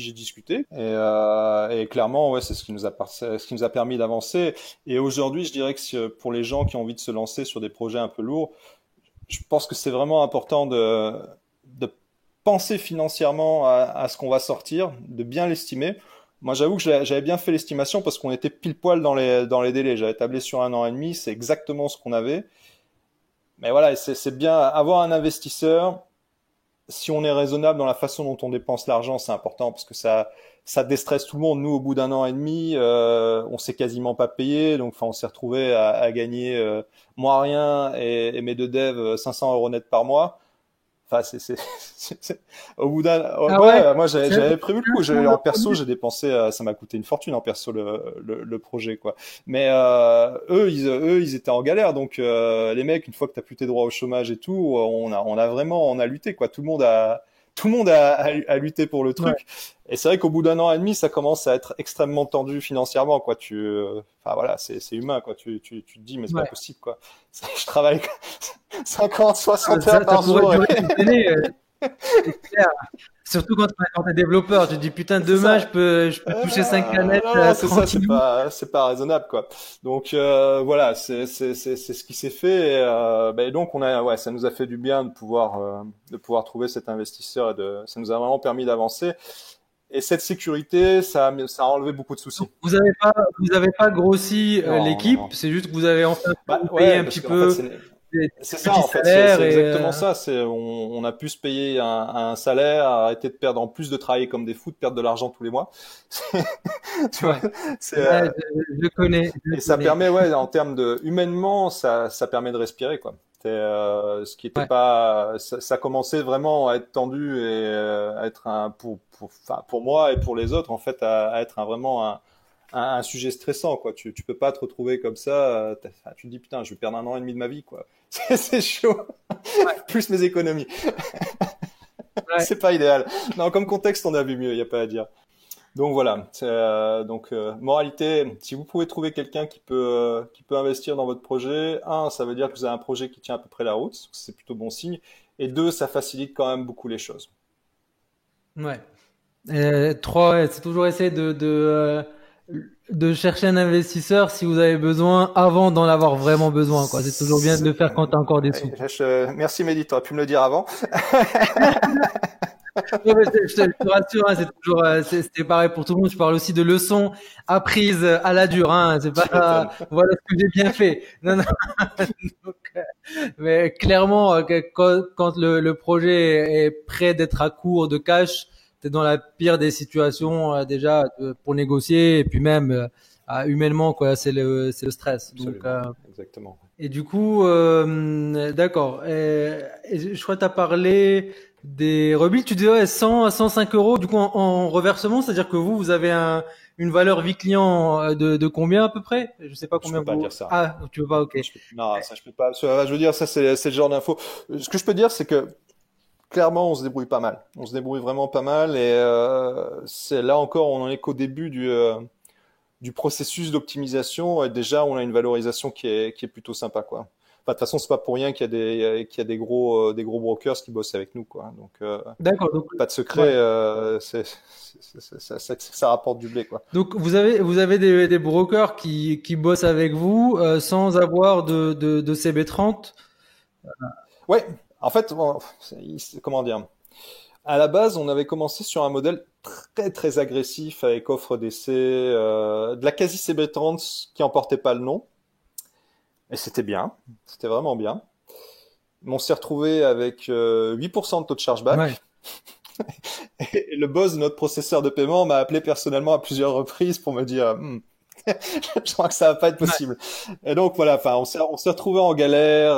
j'ai discuté. Et clairement, ouais, c'est ce qui nous a permis d'avancer. Et aujourd'hui, je dirais que pour les gens qui ont envie de se lancer sur des projets un peu lourds, je pense que c'est vraiment important de penser financièrement à ce qu'on va sortir, de bien l'estimer. Moi, j'avoue que j'avais bien fait l'estimation parce qu'on était pile poil dans les délais. J'avais tablé sur un an et demi, c'est exactement ce qu'on avait. Mais voilà, c'est bien avoir un investisseur. Si on est raisonnable dans la façon dont on dépense l'argent, c'est important parce que ça déstresse tout le monde. Nous, au bout d'un an et demi, on s'est quasiment pas payé, donc enfin, on s'est retrouvé à gagner moi rien et mes deux devs 500 euros net par mois. Enfin, au bout d'un, Ah ouais. ouais, moi j'avais prévu le coup. En perso, j'ai dépensé, ça m'a coûté une fortune en perso le projet quoi. Mais eux, ils étaient en galère. Donc les mecs, une fois que t'as plus tes droits au chômage et tout, on a lutté quoi. Tout le monde a lutté pour le Ouais. truc. Et c'est vrai qu'au bout d'un an et demi, ça commence à être extrêmement tendu financièrement quoi. Enfin voilà, c'est humain quoi. Tu te dis mais c'est pas Ouais. possible quoi. Je travaille 50, 60 heures Ça par pourrait jour. durer des années, c'est clair. Surtout quand t'es développeur, tu te dis putain C'est demain ça. je peux toucher 5 canettes Non, non, c'est ça, tranquillement. c'est pas raisonnable, quoi. Donc voilà, c'est ce qui s'est fait. Et donc ouais, ça nous a fait du bien de pouvoir trouver cet investisseur ça nous a vraiment permis d'avancer. Et cette sécurité, ça a enlevé beaucoup de soucis. Donc vous avez pas grossi Non, non, l'équipe, non. c'est juste que vous avez enfin pu Bah vous payer ouais, un parce petit qu'en fait, peu des c'est ça petits en fait, salaires c'est et exactement ça. On a pu se payer un salaire, arrêter de perdre en plus de travailler comme des fous, de perdre de l'argent tous les mois. Tu vois, ouais. c'est, Ouais, je et ça connais. permet, ouais, en termes de humainement, ça permet de respirer, quoi. Ce qui était Ouais. pas, ça commençait vraiment à être tendu et à être enfin, pour moi et pour les autres, en fait, à être vraiment un sujet stressant, quoi. Tu peux pas te retrouver comme ça. Enfin, tu te dis putain, je vais perdre un an et demi de ma vie, quoi. C'est chaud. Ouais. Plus mes économies. Ouais. C'est pas idéal. Non, comme contexte, on a vu mieux. Y a pas à dire. Donc voilà. Moralité, si vous pouvez trouver quelqu'un qui peut investir dans votre projet, un, ça veut dire que vous avez un projet qui tient à peu près la route, c'est plutôt bon signe. Et deux, ça facilite quand même beaucoup les choses. Ouais. Trois, ouais, c'est toujours essayer de chercher un investisseur si vous avez besoin avant d'en avoir vraiment besoin, quoi. C'est toujours bien de le faire quand t'as encore des sous. Merci Mehdi, tu aurais pu me le dire avant. Ouais, mais je te rassure, hein, c'est toujours, c'est pareil pour tout le monde. Je parle aussi de leçons apprises à la dure, hein. C'est Tu pas, m'étonnes. voilà ce que j'ai bien fait. Non, non. Donc, mais clairement, quand le projet est prêt d'être à court de cash, t'es dans la pire des situations déjà pour négocier et puis même humainement, quoi. C'est le stress. Donc, Absolument, exactement. et du coup, d'accord. Et je crois que tu as parlé des rebuilds. Tu disais ouais, 100 à 105 euros. Du coup, en reversement, c'est-à-dire que une valeur vie client de combien à peu près? Je sais pas Je combien peux pas vous. dire ça. Ah, tu veux pas, ok. Non, ça je peux pas. Je veux dire, ça c'est le genre d'info. Ce que je peux dire, c'est que clairement, on se débrouille pas mal. On se débrouille vraiment pas mal et c'est là encore, on en est qu'au début du processus d'optimisation. Et déjà, on a une valorisation qui est plutôt sympa, quoi. Enfin, de toute façon, c'est pas pour rien qu'il y a des gros brokers qui bossent avec nous, quoi. Donc, D'accord. Donc, pas de secret, ouais. ça rapporte du blé, quoi. Donc vous avez des brokers qui bossent avec vous sans avoir de CB30. Ouais, en fait, comment dire? À la base, on avait commencé sur un modèle très très agressif avec offre d'essai, de la quasi CB30 qui emportait pas le nom. Et c'était bien, c'était vraiment bien. Mais on s'est retrouvé avec 8% de taux de Ouais, chargeback. Et le boss de notre processeur de paiement m'a appelé personnellement à plusieurs reprises pour me dire je crois que ça va pas être ouais, possible. Et donc voilà, enfin on s'est retrouvé en galère,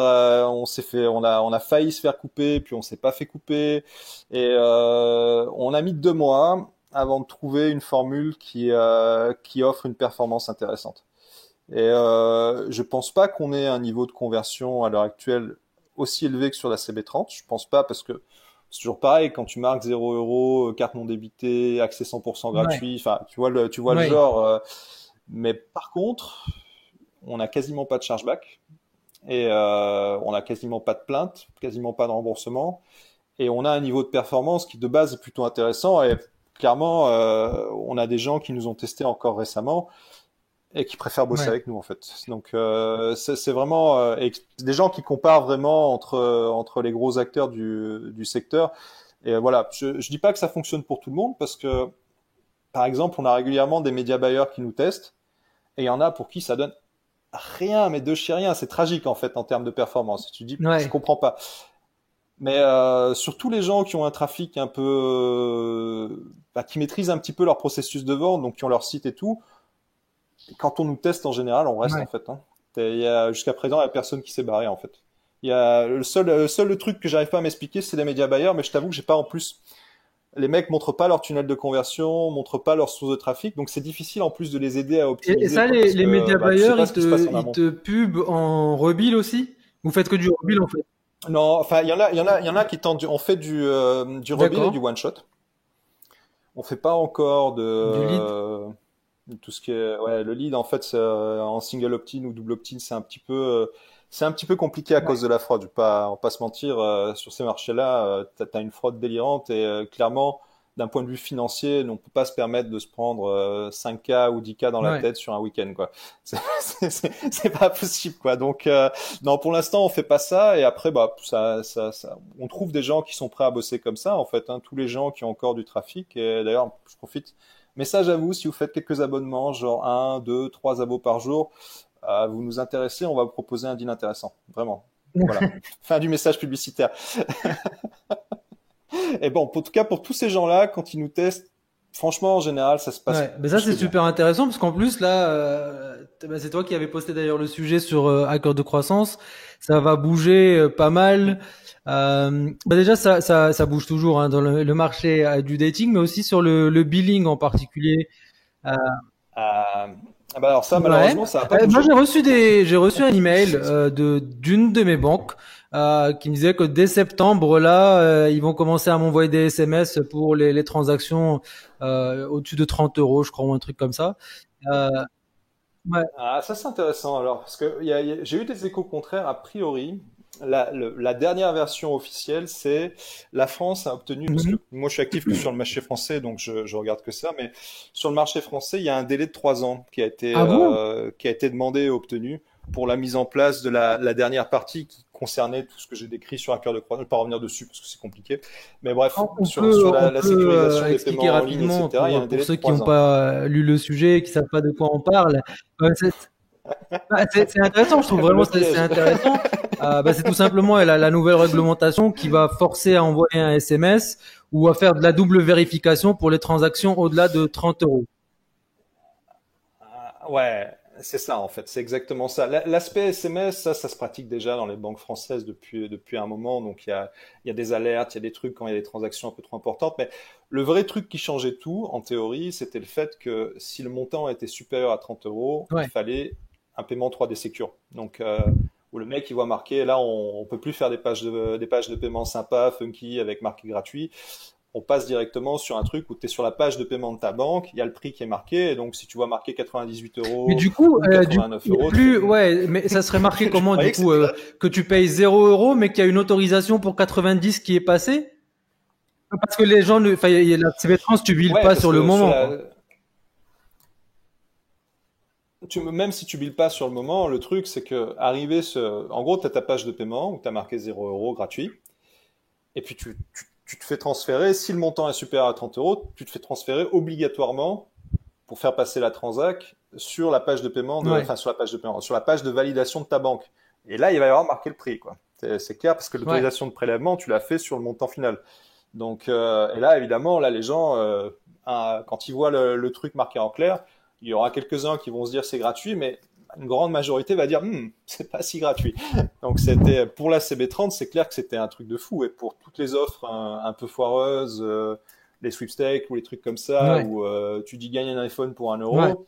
on a failli se faire couper, puis on s'est pas fait couper, et on a mis 2 mois avant de trouver une formule qui offre une performance intéressante. Et je pense pas qu'on ait un niveau de conversion à l'heure actuelle aussi élevé que sur la CB30. Je pense pas parce que c'est toujours pareil quand tu marques 0 €, carte non débitée, accès 100% ouais, gratuit. Enfin, tu vois le ouais, genre. Mais par contre, on a quasiment pas de chargeback et on a quasiment pas de plainte, quasiment pas de remboursement, et on a un niveau de performance qui de base est plutôt intéressant. Et clairement, on a des gens qui nous ont testé encore récemment et qui préfèrent bosser ouais. avec nous en fait. Donc c'est vraiment et des gens qui comparent vraiment entre les gros acteurs du secteur. Et voilà, je dis pas que ça fonctionne pour tout le monde parce que par exemple, on a régulièrement des média buyers qui nous testent et il y en a pour qui ça donne rien, mais de chez rien. C'est tragique en fait en termes de performance. Tu dis, je Ouais. comprends pas. Mais sur tous les gens qui ont un trafic un peu, qui maîtrisent un petit peu leur processus de vente, donc qui ont leur site et tout, quand on nous teste en général, on reste en Ouais. fait. Hein. Jusqu'à présent, il y a personne qui s'est barré en fait. Il y a le seul truc que j'arrive pas à m'expliquer, c'est les médias buyers, mais je t'avoue que j'ai pas en plus. Les mecs montrent pas leur tunnel de conversion, montrent pas leur source de trafic, donc c'est difficile en plus de les aider à Et optimiser, ça, quoi, parce les que médias tu sais buyers, pas ce qui se passe en ils amont. te pub en rebill aussi? Vous faites que du rebill en fait? Non, enfin, il y en a qui tentent, on fait du rebill et D'accord. du one shot. On fait pas encore Du lead? de tout ce qui est, ouais, le lead, en fait, en single opt-in ou double opt-in, c'est un petit peu compliqué à Ouais. cause de la fraude. On va pas se mentir, sur ces marchés-là, t'as une fraude délirante et clairement, d'un point de vue financier, on peut pas se permettre de se prendre 5K ou 10K dans la Ouais. tête sur un week-end, quoi. C'est pas possible, quoi. Donc, non, pour l'instant, on fait pas ça et après, bah, on trouve des gens qui sont prêts à bosser comme ça, en fait, hein, tous les gens qui ont encore du trafic. Et d'ailleurs, je profite. Message à vous, si vous faites quelques abonnements, genre 1, 2, 3 abos par jour, vous nous intéressez, on va vous proposer un deal intéressant. Vraiment. Voilà. Fin du message publicitaire. Et bon, en tout cas, pour tous ces gens-là, quand ils nous testent, franchement, en général, ça se passe Ouais, ben ça plus c'est que bien. super intéressant parce qu'en plus là, ben, c'est toi qui avais posté d'ailleurs le sujet sur Hacker de croissance. Ça va bouger pas mal. Ben déjà ça bouge toujours hein, dans le marché du dating, mais aussi sur le billing en particulier. Euh, Bah alors ça, ouais. malheureusement, ça n'a pas Moi bougé. j'ai reçu un email de d'une de mes banques qui me disait que dès septembre là ils vont commencer à m'envoyer des SMS pour les transactions au-dessus de 30 €, je crois, ou un truc comme ça. Euh, ouais. Ah, ça c'est intéressant alors, parce que j'ai eu des échos contraires. A priori, la dernière version officielle, c'est la France a obtenu, parce que Mhm. moi je suis actif que sur le marché français, donc je regarde que ça, mais sur le marché français, il y a un délai de 3 ans Ah bon? qui a été demandé et obtenu pour la mise en place de la dernière partie qui concernait tout ce que j'ai décrit sur un cœur de croissance. Je ne vais pas revenir dessus parce que c'est compliqué, mais bref, sur On la peut sécurisation des expliquer paiements en ligne, rapidement etc., il y a un pour délai de ceux qui n'ont 3 ans. pas lu le sujet et qui savent pas de quoi on parle. Euh, c'est c'est intéressant, je trouve vraiment Le c'est piège. intéressant. C'est tout simplement la nouvelle réglementation qui va forcer à envoyer un SMS ou à faire de la double vérification pour les transactions au-delà de 30 €. Ouais, c'est ça en fait, c'est exactement ça. L'aspect SMS, ça se pratique déjà dans les banques françaises depuis un moment. Donc il y a des alertes, il y a des trucs quand il y a des transactions un peu trop importantes. Mais le vrai truc qui changeait tout, en théorie, c'était le fait que si le montant était supérieur à 30 euros, il Ouais. fallait un paiement 3D Secure. Donc où le mec il voit marqué, là on peut plus faire des pages de paiement sympas, funky avec marqué gratuit. On passe directement sur un truc où tu es sur la page de paiement de ta banque, il y a le prix qui est marqué, et donc si tu vois marqué 98 Mais euros ou du coup, 89 il y a euros, tu fais, plus, ouais, mais ça serait marqué je comment du croyais que coup c'était gratuit. que tu payes 0 € mais qu'il y a une autorisation pour 90 qui est passée? Parce que les gens, enfin, la CB Trans, tu billes Ouais, pas parce sur le que sur moment, la, quoi. même si tu billes pas sur le moment, le truc, c'est que en gros, tu as ta page de paiement où tu as marqué 0 € gratuit. Et puis tu te fais transférer, si le montant est supérieur à 30 euros, tu te fais transférer obligatoirement pour faire passer la transac sur la page de paiement, Ouais, enfin sur la page de paiement, sur la page de validation de ta banque. Et là, il va y avoir marqué le prix, quoi. C'est clair parce que ouais, l'autorisation de prélèvement, tu l'as fait sur le montant final. Donc, et là, évidemment, là, les gens, quand ils voient le truc marqué en clair, il y aura quelques-uns qui vont se dire c'est gratuit, mais une grande majorité va dire c'est pas si gratuit. Donc c'était pour la CB30, c'est clair que c'était un truc de fou. Et pour toutes les offres un peu foireuses, les sweepstakes ou les trucs comme ça, ouais, où tu dis gagne un iPhone pour un ouais, euro,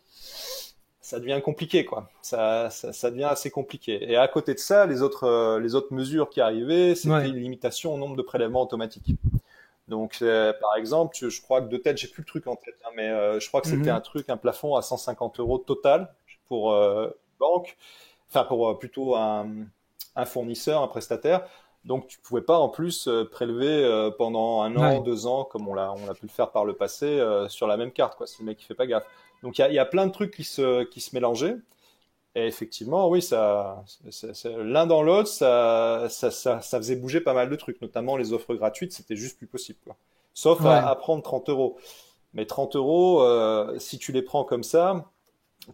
ça devient compliqué, quoi. Ça devient assez compliqué. Et à côté de ça, les autres mesures qui arrivaient, c'était ouais. une limitation au nombre de prélèvements automatiques. Donc, par exemple, je crois que de tête, j'ai plus le truc en tête, hein, mais je crois que c'était Mhm. un plafond à 150 euros total pour banque, enfin pour plutôt un fournisseur, un prestataire. Donc, tu pouvais pas en plus prélever pendant un an, Ouais. 2 ans, comme on l'a pu le faire par le passé sur la même carte, quoi. Si le mec qui fait pas gaffe. Donc, il y a plein de trucs qui se mélangeaient. Et effectivement, oui, l'un dans l'autre, ça faisait bouger pas mal de trucs, notamment les offres gratuites, c'était juste plus possible, quoi. Sauf Ouais. à prendre 30 euros. Mais 30 euros, si tu les prends comme ça,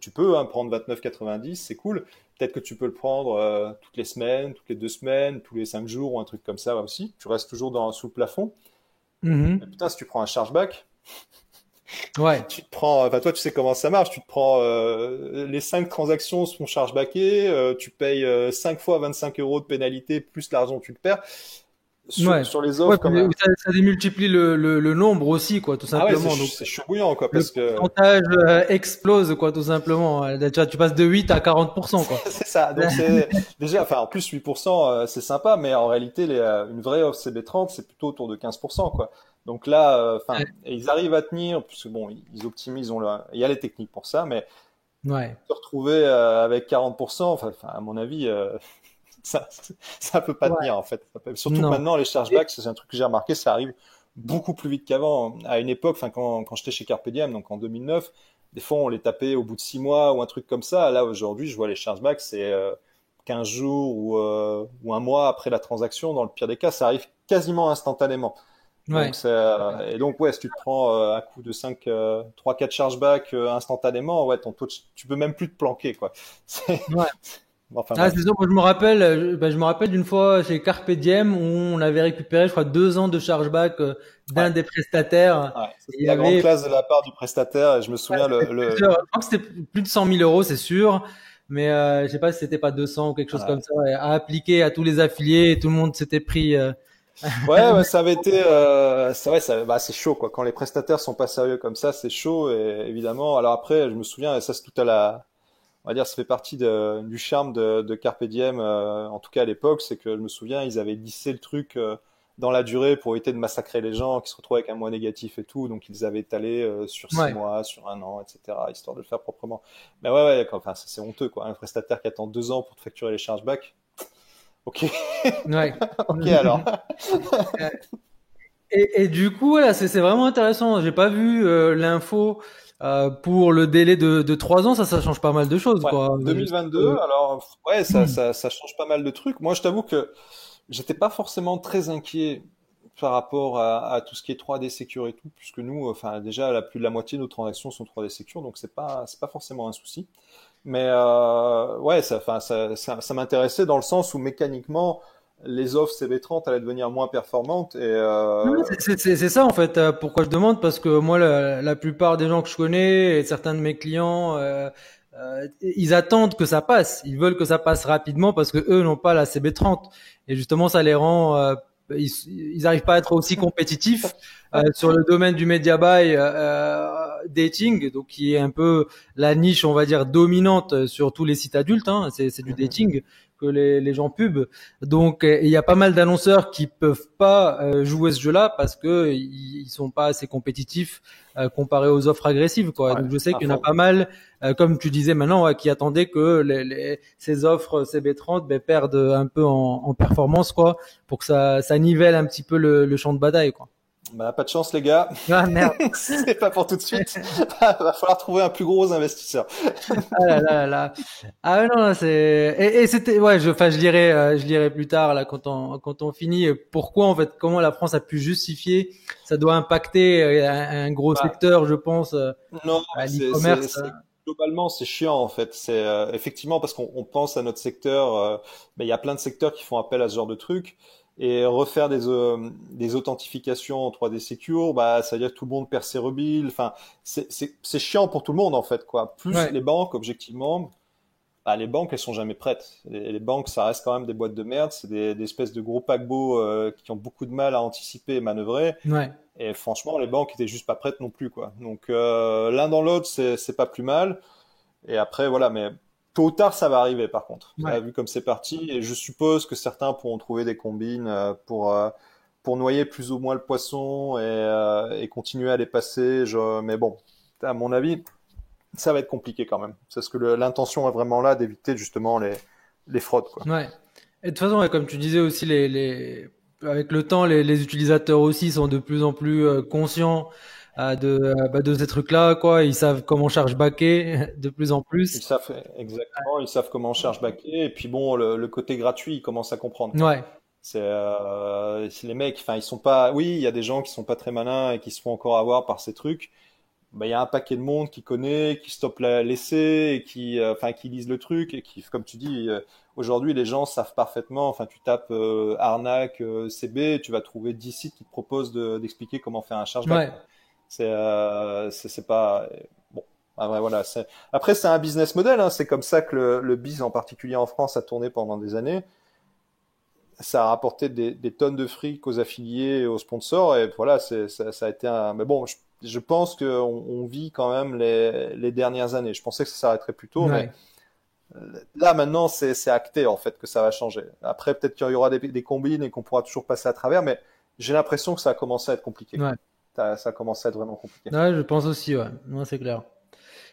tu peux prendre 29,90, c'est cool. Peut-être que tu peux le prendre toutes les semaines, toutes les 2 semaines, tous les 5 jours ou un truc comme ça aussi. Tu restes toujours sous le plafond. Mais Mhm. putain, si tu prends un chargeback, Ouais. tu te prends, enfin toi tu sais comment ça marche, tu te prends les 5 transactions sont chargebackées, tu payes 5 fois 25 euros de pénalité plus l'argent que tu te perds Ouais. sur les Ouais, offres comme puis ça démultiplie le nombre aussi, quoi, tout ah ouais simplement. Donc, c'est chaud bouillant quoi le parce que pourcentage explose, quoi, tout simplement. Tu passes de 8 à 40%, quoi. c'est ça donc c'est déjà enfin en plus 8% c'est sympa mais en réalité une vraie offre CB30 c'est plutôt autour de 15% quoi. Donc là enfin et ils arrivent à tenir puisque bon ils optimisent il y a les techniques pour ça mais Ouais. se retrouver avec 40%, enfin, à mon avis, ça, ça peut pas Ouais. tenir en fait. Surtout que Non. maintenant, les Et- chargebacks, c'est un truc que j'ai remarqué, ça arrive beaucoup plus vite qu'avant. À une époque, enfin, quand j'étais chez Carpe Diem, donc en 2009, des fois, on les tapait au bout de 6 mois ou un truc comme ça. Là, aujourd'hui, je vois les chargebacks, c'est 15 jours ou un mois après la transaction. Dans le pire des cas, ça arrive quasiment instantanément. Donc, Ouais. et donc, ouais, si tu te prends un coup de 3, 4 chargebacks instantanément, ouais, tu peux même plus te planquer, quoi. C'est- Ouais. Enfin, Ah, bref. c'est sûr, moi, je me rappelle d'une fois chez Carpe Diem où on avait récupéré, je crois, 2 ans de chargeback Ouais, d'un des prestataires. ouais. Ça, Et c'était il y la grande avait classe de la part du prestataire, et je me souviens plusieurs, je crois que c'était plus de 100 000 euros, c'est sûr. Mais je sais pas si c'était pas 200 ou quelque chose comme ouais. ça, ouais, à appliquer à tous les affiliés et tout le monde s'était pris. Ouais, ouais, ça avait été, bah, c'est chaud, quoi. Quand les prestataires sont pas sérieux comme ça, c'est chaud, et évidemment. Alors après, je me souviens, et ça, c'est tout on va dire, ça fait partie du charme de Carpe Diem, en tout cas à l'époque, c'est que je me souviens, ils avaient lissé le truc dans la durée pour éviter de massacrer les gens qui se retrouvaient avec un mois négatif et tout, donc ils avaient étalé sur six Ouais, mois, sur un an, etc., histoire de le faire proprement. Mais ouais, ouais, enfin, c'est honteux, quoi. Un prestataire qui attend 2 ans pour te facturer les chargebacks. Ok, ouais. ok alors. Et du coup, voilà, c'est vraiment intéressant. J'ai pas vu l'info pour le délai de 3 ans. Ça change pas mal de choses, Ouais, quoi. 2022, alors ouais, Hmm. ça change pas mal de trucs. Moi, je t'avoue que j'étais pas forcément très inquiet par rapport à tout ce qui est 3D Secure et tout, puisque nous, enfin déjà, plus de la moitié de nos transactions sont 3D Secure, donc c'est pas forcément un souci. Mais ouais, ça m'intéressait dans le sens où mécaniquement, les offres CB30 allaient devenir moins performantes et Non, c'est ça en fait. Pourquoi je demande? Parce que moi, la plupart des gens que je connais et certains de mes clients, ils attendent que ça passe. Ils veulent que ça passe rapidement parce que eux n'ont pas la CB30. Et justement, ça les rend, ils arrivent pas à être aussi compétitifs sur le domaine du media buy dating, donc qui est un peu la niche, on va dire, dominante sur tous les sites adultes. Hein. C'est du dating que les gens pub. Donc, il y a pas mal d'annonceurs qui peuvent pas jouer ce jeu-là parce que ils sont pas assez compétitifs comparés aux offres agressives, quoi. ouais, Donc, je sais à qu'il y en a fond. pas mal, comme tu disais maintenant, ouais, qui attendaient que ces offres CB30 perdent un peu en performance, quoi, pour que ça nivelle un petit peu le champ de bataille, quoi. Bah, pas de chance, les gars. Ah merde. C'est pas pour tout de suite. Va falloir trouver un plus gros investisseur. Ah là là là là. Ah ouais, non, c'est et c'était ouais, enfin je lirai plus tard là quand on finit pourquoi en fait comment la France a pu justifier ça doit impacter un gros Bah, secteur je pense non, à c'est, l'e-commerce. globalement, c'est chiant, en fait. C'est, effectivement, parce qu'on pense à notre secteur, mais il y a plein de secteurs qui font appel à ce genre de trucs. Et refaire des authentifications en 3D Secure, bah, ça veut dire que tout le monde perd ses rebilles. Enfin, c'est chiant pour tout le monde, en fait, quoi. Plus Ouais, les banques, objectivement, bah, les banques, elles sont jamais prêtes. Les banques, ça reste quand même des boîtes de merde. C'est des espèces de gros paquebots qui ont beaucoup de mal à anticiper et manœuvrer. ouais, Et franchement, les banques étaient juste pas prêtes non plus, quoi. Donc l'un dans l'autre, c'est pas plus mal. Et après, voilà, mais tôt ou tard, ça va arriver, par contre. ouais. Vu comme c'est parti, et je suppose que certains pourront trouver des combines pour noyer plus ou moins le poisson et continuer à les passer. Mais bon, à mon avis, ça va être compliqué quand même. C'est ce que l'intention est vraiment là d'éviter justement les fraudes, quoi. Ouais. Et de toute façon, ouais, comme tu disais aussi, avec le temps, les utilisateurs aussi sont de plus en plus conscients de ces trucs-là, quoi. Ils savent comment chargebacker de plus en Ils plus. savent exactement, ils savent comment chargebacker. Et puis bon, le côté gratuit, ils commencent à comprendre, quoi. Ouais, Si les mecs, enfin, ils sont pas. Oui, il y a des gens qui sont pas très malins et qui se font encore avoir par ces trucs. Bah, il y a un paquet de monde qui connaît, qui stoppe l'essai et enfin, qui lisent le truc et qui, comme tu dis, aujourd'hui, les gens savent parfaitement. Enfin, tu tapes arnaque CB, tu vas trouver 10 sites qui te proposent d'expliquer comment faire un chargeback, ouais, quoi. C'est pas bon. Après, voilà. Après, c'est un business model, hein. C'est comme ça que le biz en particulier en France a tourné pendant des années. Ça a rapporté des tonnes de fric aux affiliés et aux sponsors et voilà, ça a été un. Mais bon, je pense qu'on vit quand même les dernières années. Je pensais que ça s'arrêterait plus tôt, mais ouais, là maintenant c'est acté en fait que ça va changer. Après peut-être qu'il y aura des combines et qu'on pourra toujours passer à travers, mais j'ai l'impression que ça a commencé à être compliqué, quoi. ouais. Ça a commencé à être vraiment compliqué. Ouais, je pense aussi, ouais. Non, c'est clair.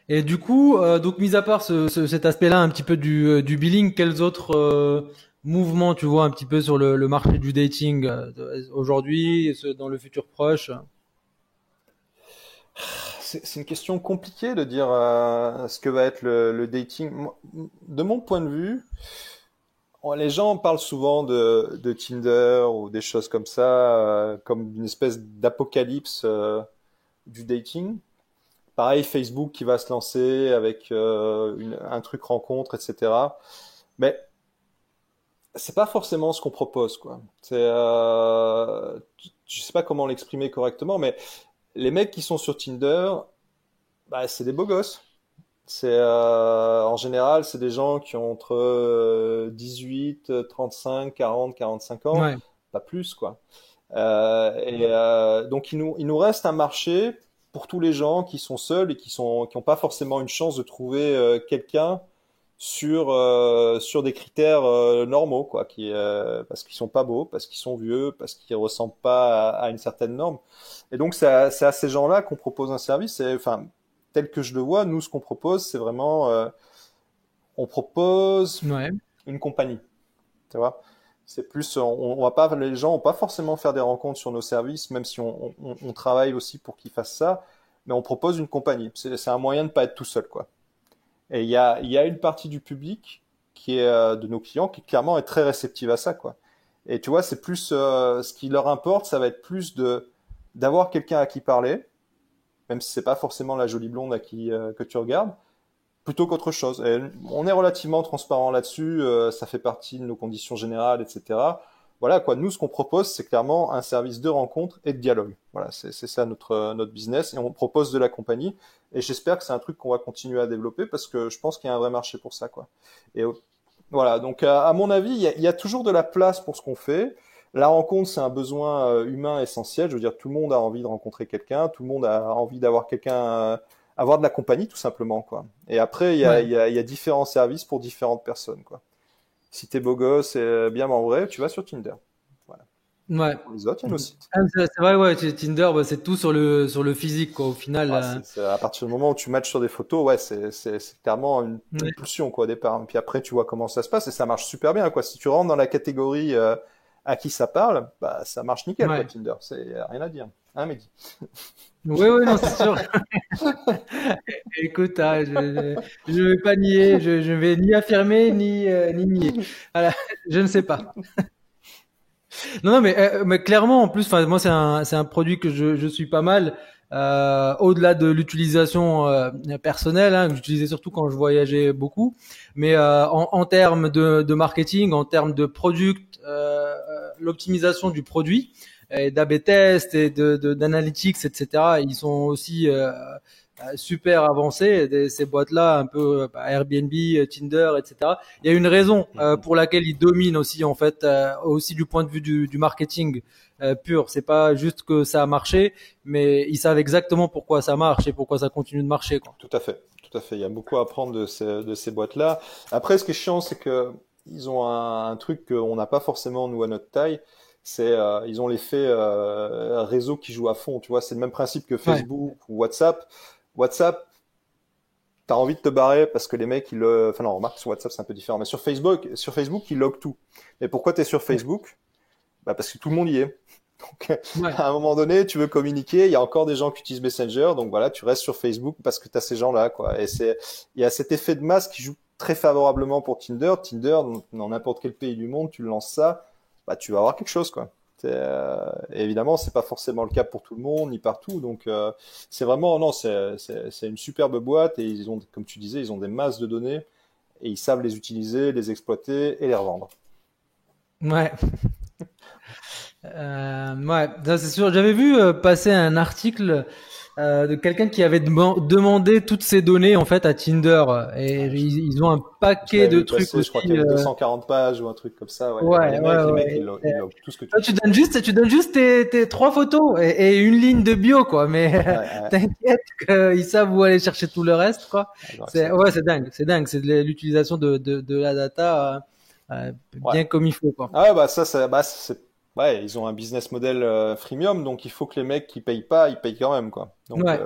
Et du coup, donc mis à part cet aspect-là, un petit peu du billing, quels autres mouvements tu vois un petit peu sur le marché du dating aujourd'hui, dans le futur proche? C'est une question compliquée de dire ce que va être le dating. De mon point de vue, les gens parlent souvent de Tinder ou des choses comme ça, comme une espèce d'apocalypse du dating. Pareil, Facebook qui va se lancer avec un truc rencontre, etc. Mais c'est pas forcément ce qu'on propose, quoi. Je sais pas comment l'exprimer correctement, mais les mecs qui sont sur Tinder, bah, c'est des beaux gosses. En général, c'est des gens qui ont entre 18, 35, 40, 45 ans, Ouais, pas plus, quoi. Donc il nous reste un marché pour tous les gens qui sont seuls et qui ont pas forcément une chance de trouver quelqu'un sur des critères normaux, quoi, parce qu'ils sont pas beaux, parce qu'ils sont vieux, parce qu'ils ressemblent pas à une certaine norme. Et donc c'est à ces gens-là qu'on propose un service. Et enfin, tel que je le vois, nous ce qu'on propose, c'est vraiment on propose ouais, une compagnie. Tu vois, c'est plus, on va pas, les gens vont pas forcément faire des rencontres sur nos services, même si on travaille aussi pour qu'ils fassent ça, mais on propose une compagnie. C'est un moyen de pas être tout seul, quoi. Et il y a une partie du public qui est de nos clients qui clairement est très réceptive à ça, quoi. Et tu vois, c'est plus ce qui leur importe, ça va être plus de d'avoir quelqu'un à qui parler, même si c'est pas forcément la jolie blonde à qui que tu regardes, plutôt qu'autre chose. Et on est relativement transparent là-dessus, ça fait partie de nos conditions générales, etc. Voilà quoi, nous ce qu'on propose, c'est clairement un service de rencontre et de dialogue. Voilà, c'est ça notre business et on propose de la compagnie. Et j'espère que c'est un truc qu'on va continuer à développer parce que je pense qu'il y a un vrai marché pour ça, quoi. Et voilà, donc à mon avis, il y a toujours de la place pour ce qu'on fait. La rencontre, c'est un besoin humain essentiel. Je veux dire, tout le monde a envie de rencontrer quelqu'un, tout le monde a envie d'avoir quelqu'un, avoir de la compagnie, tout simplement, quoi. Et après, ouais, il y a différents services pour différentes personnes, quoi. Si t'es beau gosse et bien membré, tu vas sur Tinder. Voilà. ouais. Pour les autres, il y a nos sites. Ah, c'est vrai, ouais, Tinder, bah, c'est tout sur le physique, quoi. Au final, Ah, à partir du moment où tu matches sur des photos, ouais, c'est clairement ouais, une pulsion, quoi, au départ. Et puis après, tu vois comment ça se passe et ça marche super bien, quoi. Si tu rentres dans la catégorie à qui ça parle, bah, ça marche nickel, quoi, ouais. Tinder. C'est y a rien à dire. Hein, Mehdi? Oui, oui, non, c'est sûr. Écoute, je vais pas nier, je vais ni affirmer ni nier. Voilà, je ne sais pas. Non, non, mais clairement, en plus, enfin, moi, c'est un produit que je suis pas mal. Au-delà de l'utilisation personnelle, hein, que j'utilisais surtout quand je voyageais beaucoup, mais en termes de marketing, en termes de product, l'optimisation du produit, et d'A/B test et d'analytics, etc. Ils sont aussi super avancés. Ces boîtes-là, un peu Airbnb, Tinder, etc. Il y a une raison pour laquelle ils dominent aussi, en fait, aussi du point de vue du marketing pur. C'est pas juste que ça a marché, mais ils savent exactement pourquoi ça marche et pourquoi ça continue de marcher, quoi. Tout à fait, tout à fait. Il y a beaucoup à apprendre de ces boîtes-là. Après, ce qui est chiant, c'est que ils ont un truc qu'on n'a pas forcément nous à notre taille. C'est ils ont l'effet réseau qui joue à fond. Tu vois, c'est le même principe que Ouais, Facebook ou WhatsApp. WhatsApp, t'as envie de te barrer parce que les mecs, enfin non, remarque sur WhatsApp c'est un peu différent, mais sur Facebook, ils loguent tout. Et pourquoi t'es sur ouais, Facebook? Bah parce que tout le monde y est. Donc, ouais. à un moment donné, tu veux communiquer, il y a encore des gens qui utilisent Messenger, donc voilà, tu restes sur Facebook parce que tu as ces gens-là, quoi. Et il y a cet effet de masse qui joue très favorablement pour Tinder. Tinder, dans n'importe quel pays du monde, tu lances ça, bah, tu vas avoir quelque chose, quoi. Et évidemment, c'est pas forcément le cas pour tout le monde, ni partout. Donc, c'est vraiment, non, c'est une superbe boîte et ils ont, comme tu disais, ils ont des masses de données et ils savent les utiliser, les exploiter et les revendre. Ouais. Ouais, ça c'est sûr. J'avais vu passer un article de quelqu'un qui avait demandé toutes ces données en fait à Tinder et Ouais, ils ont un je paquet l'avais de vu trucs passer, je crois qu'il aussi. y avait 240 pages ou un truc comme ça. Ouais. Bah, Ouais, ouais, les mecs, ouais. ils loguent tout ce que tu Toi, fais. tu donnes juste tes trois photos et une ligne de bio quoi. Mais Ouais, ouais, t'inquiète qu'ils savent où aller chercher tout le reste quoi. ils ont accès à Ouais, tout. c'est dingue, c'est dingue. C'est de l'utilisation de la data Ouais. bien comme il faut quoi. Ah ouais, bah ça, ouais, ils ont un business model freemium, donc il faut que les mecs qui payent pas, ils payent quand même, quoi. Donc, Ouais.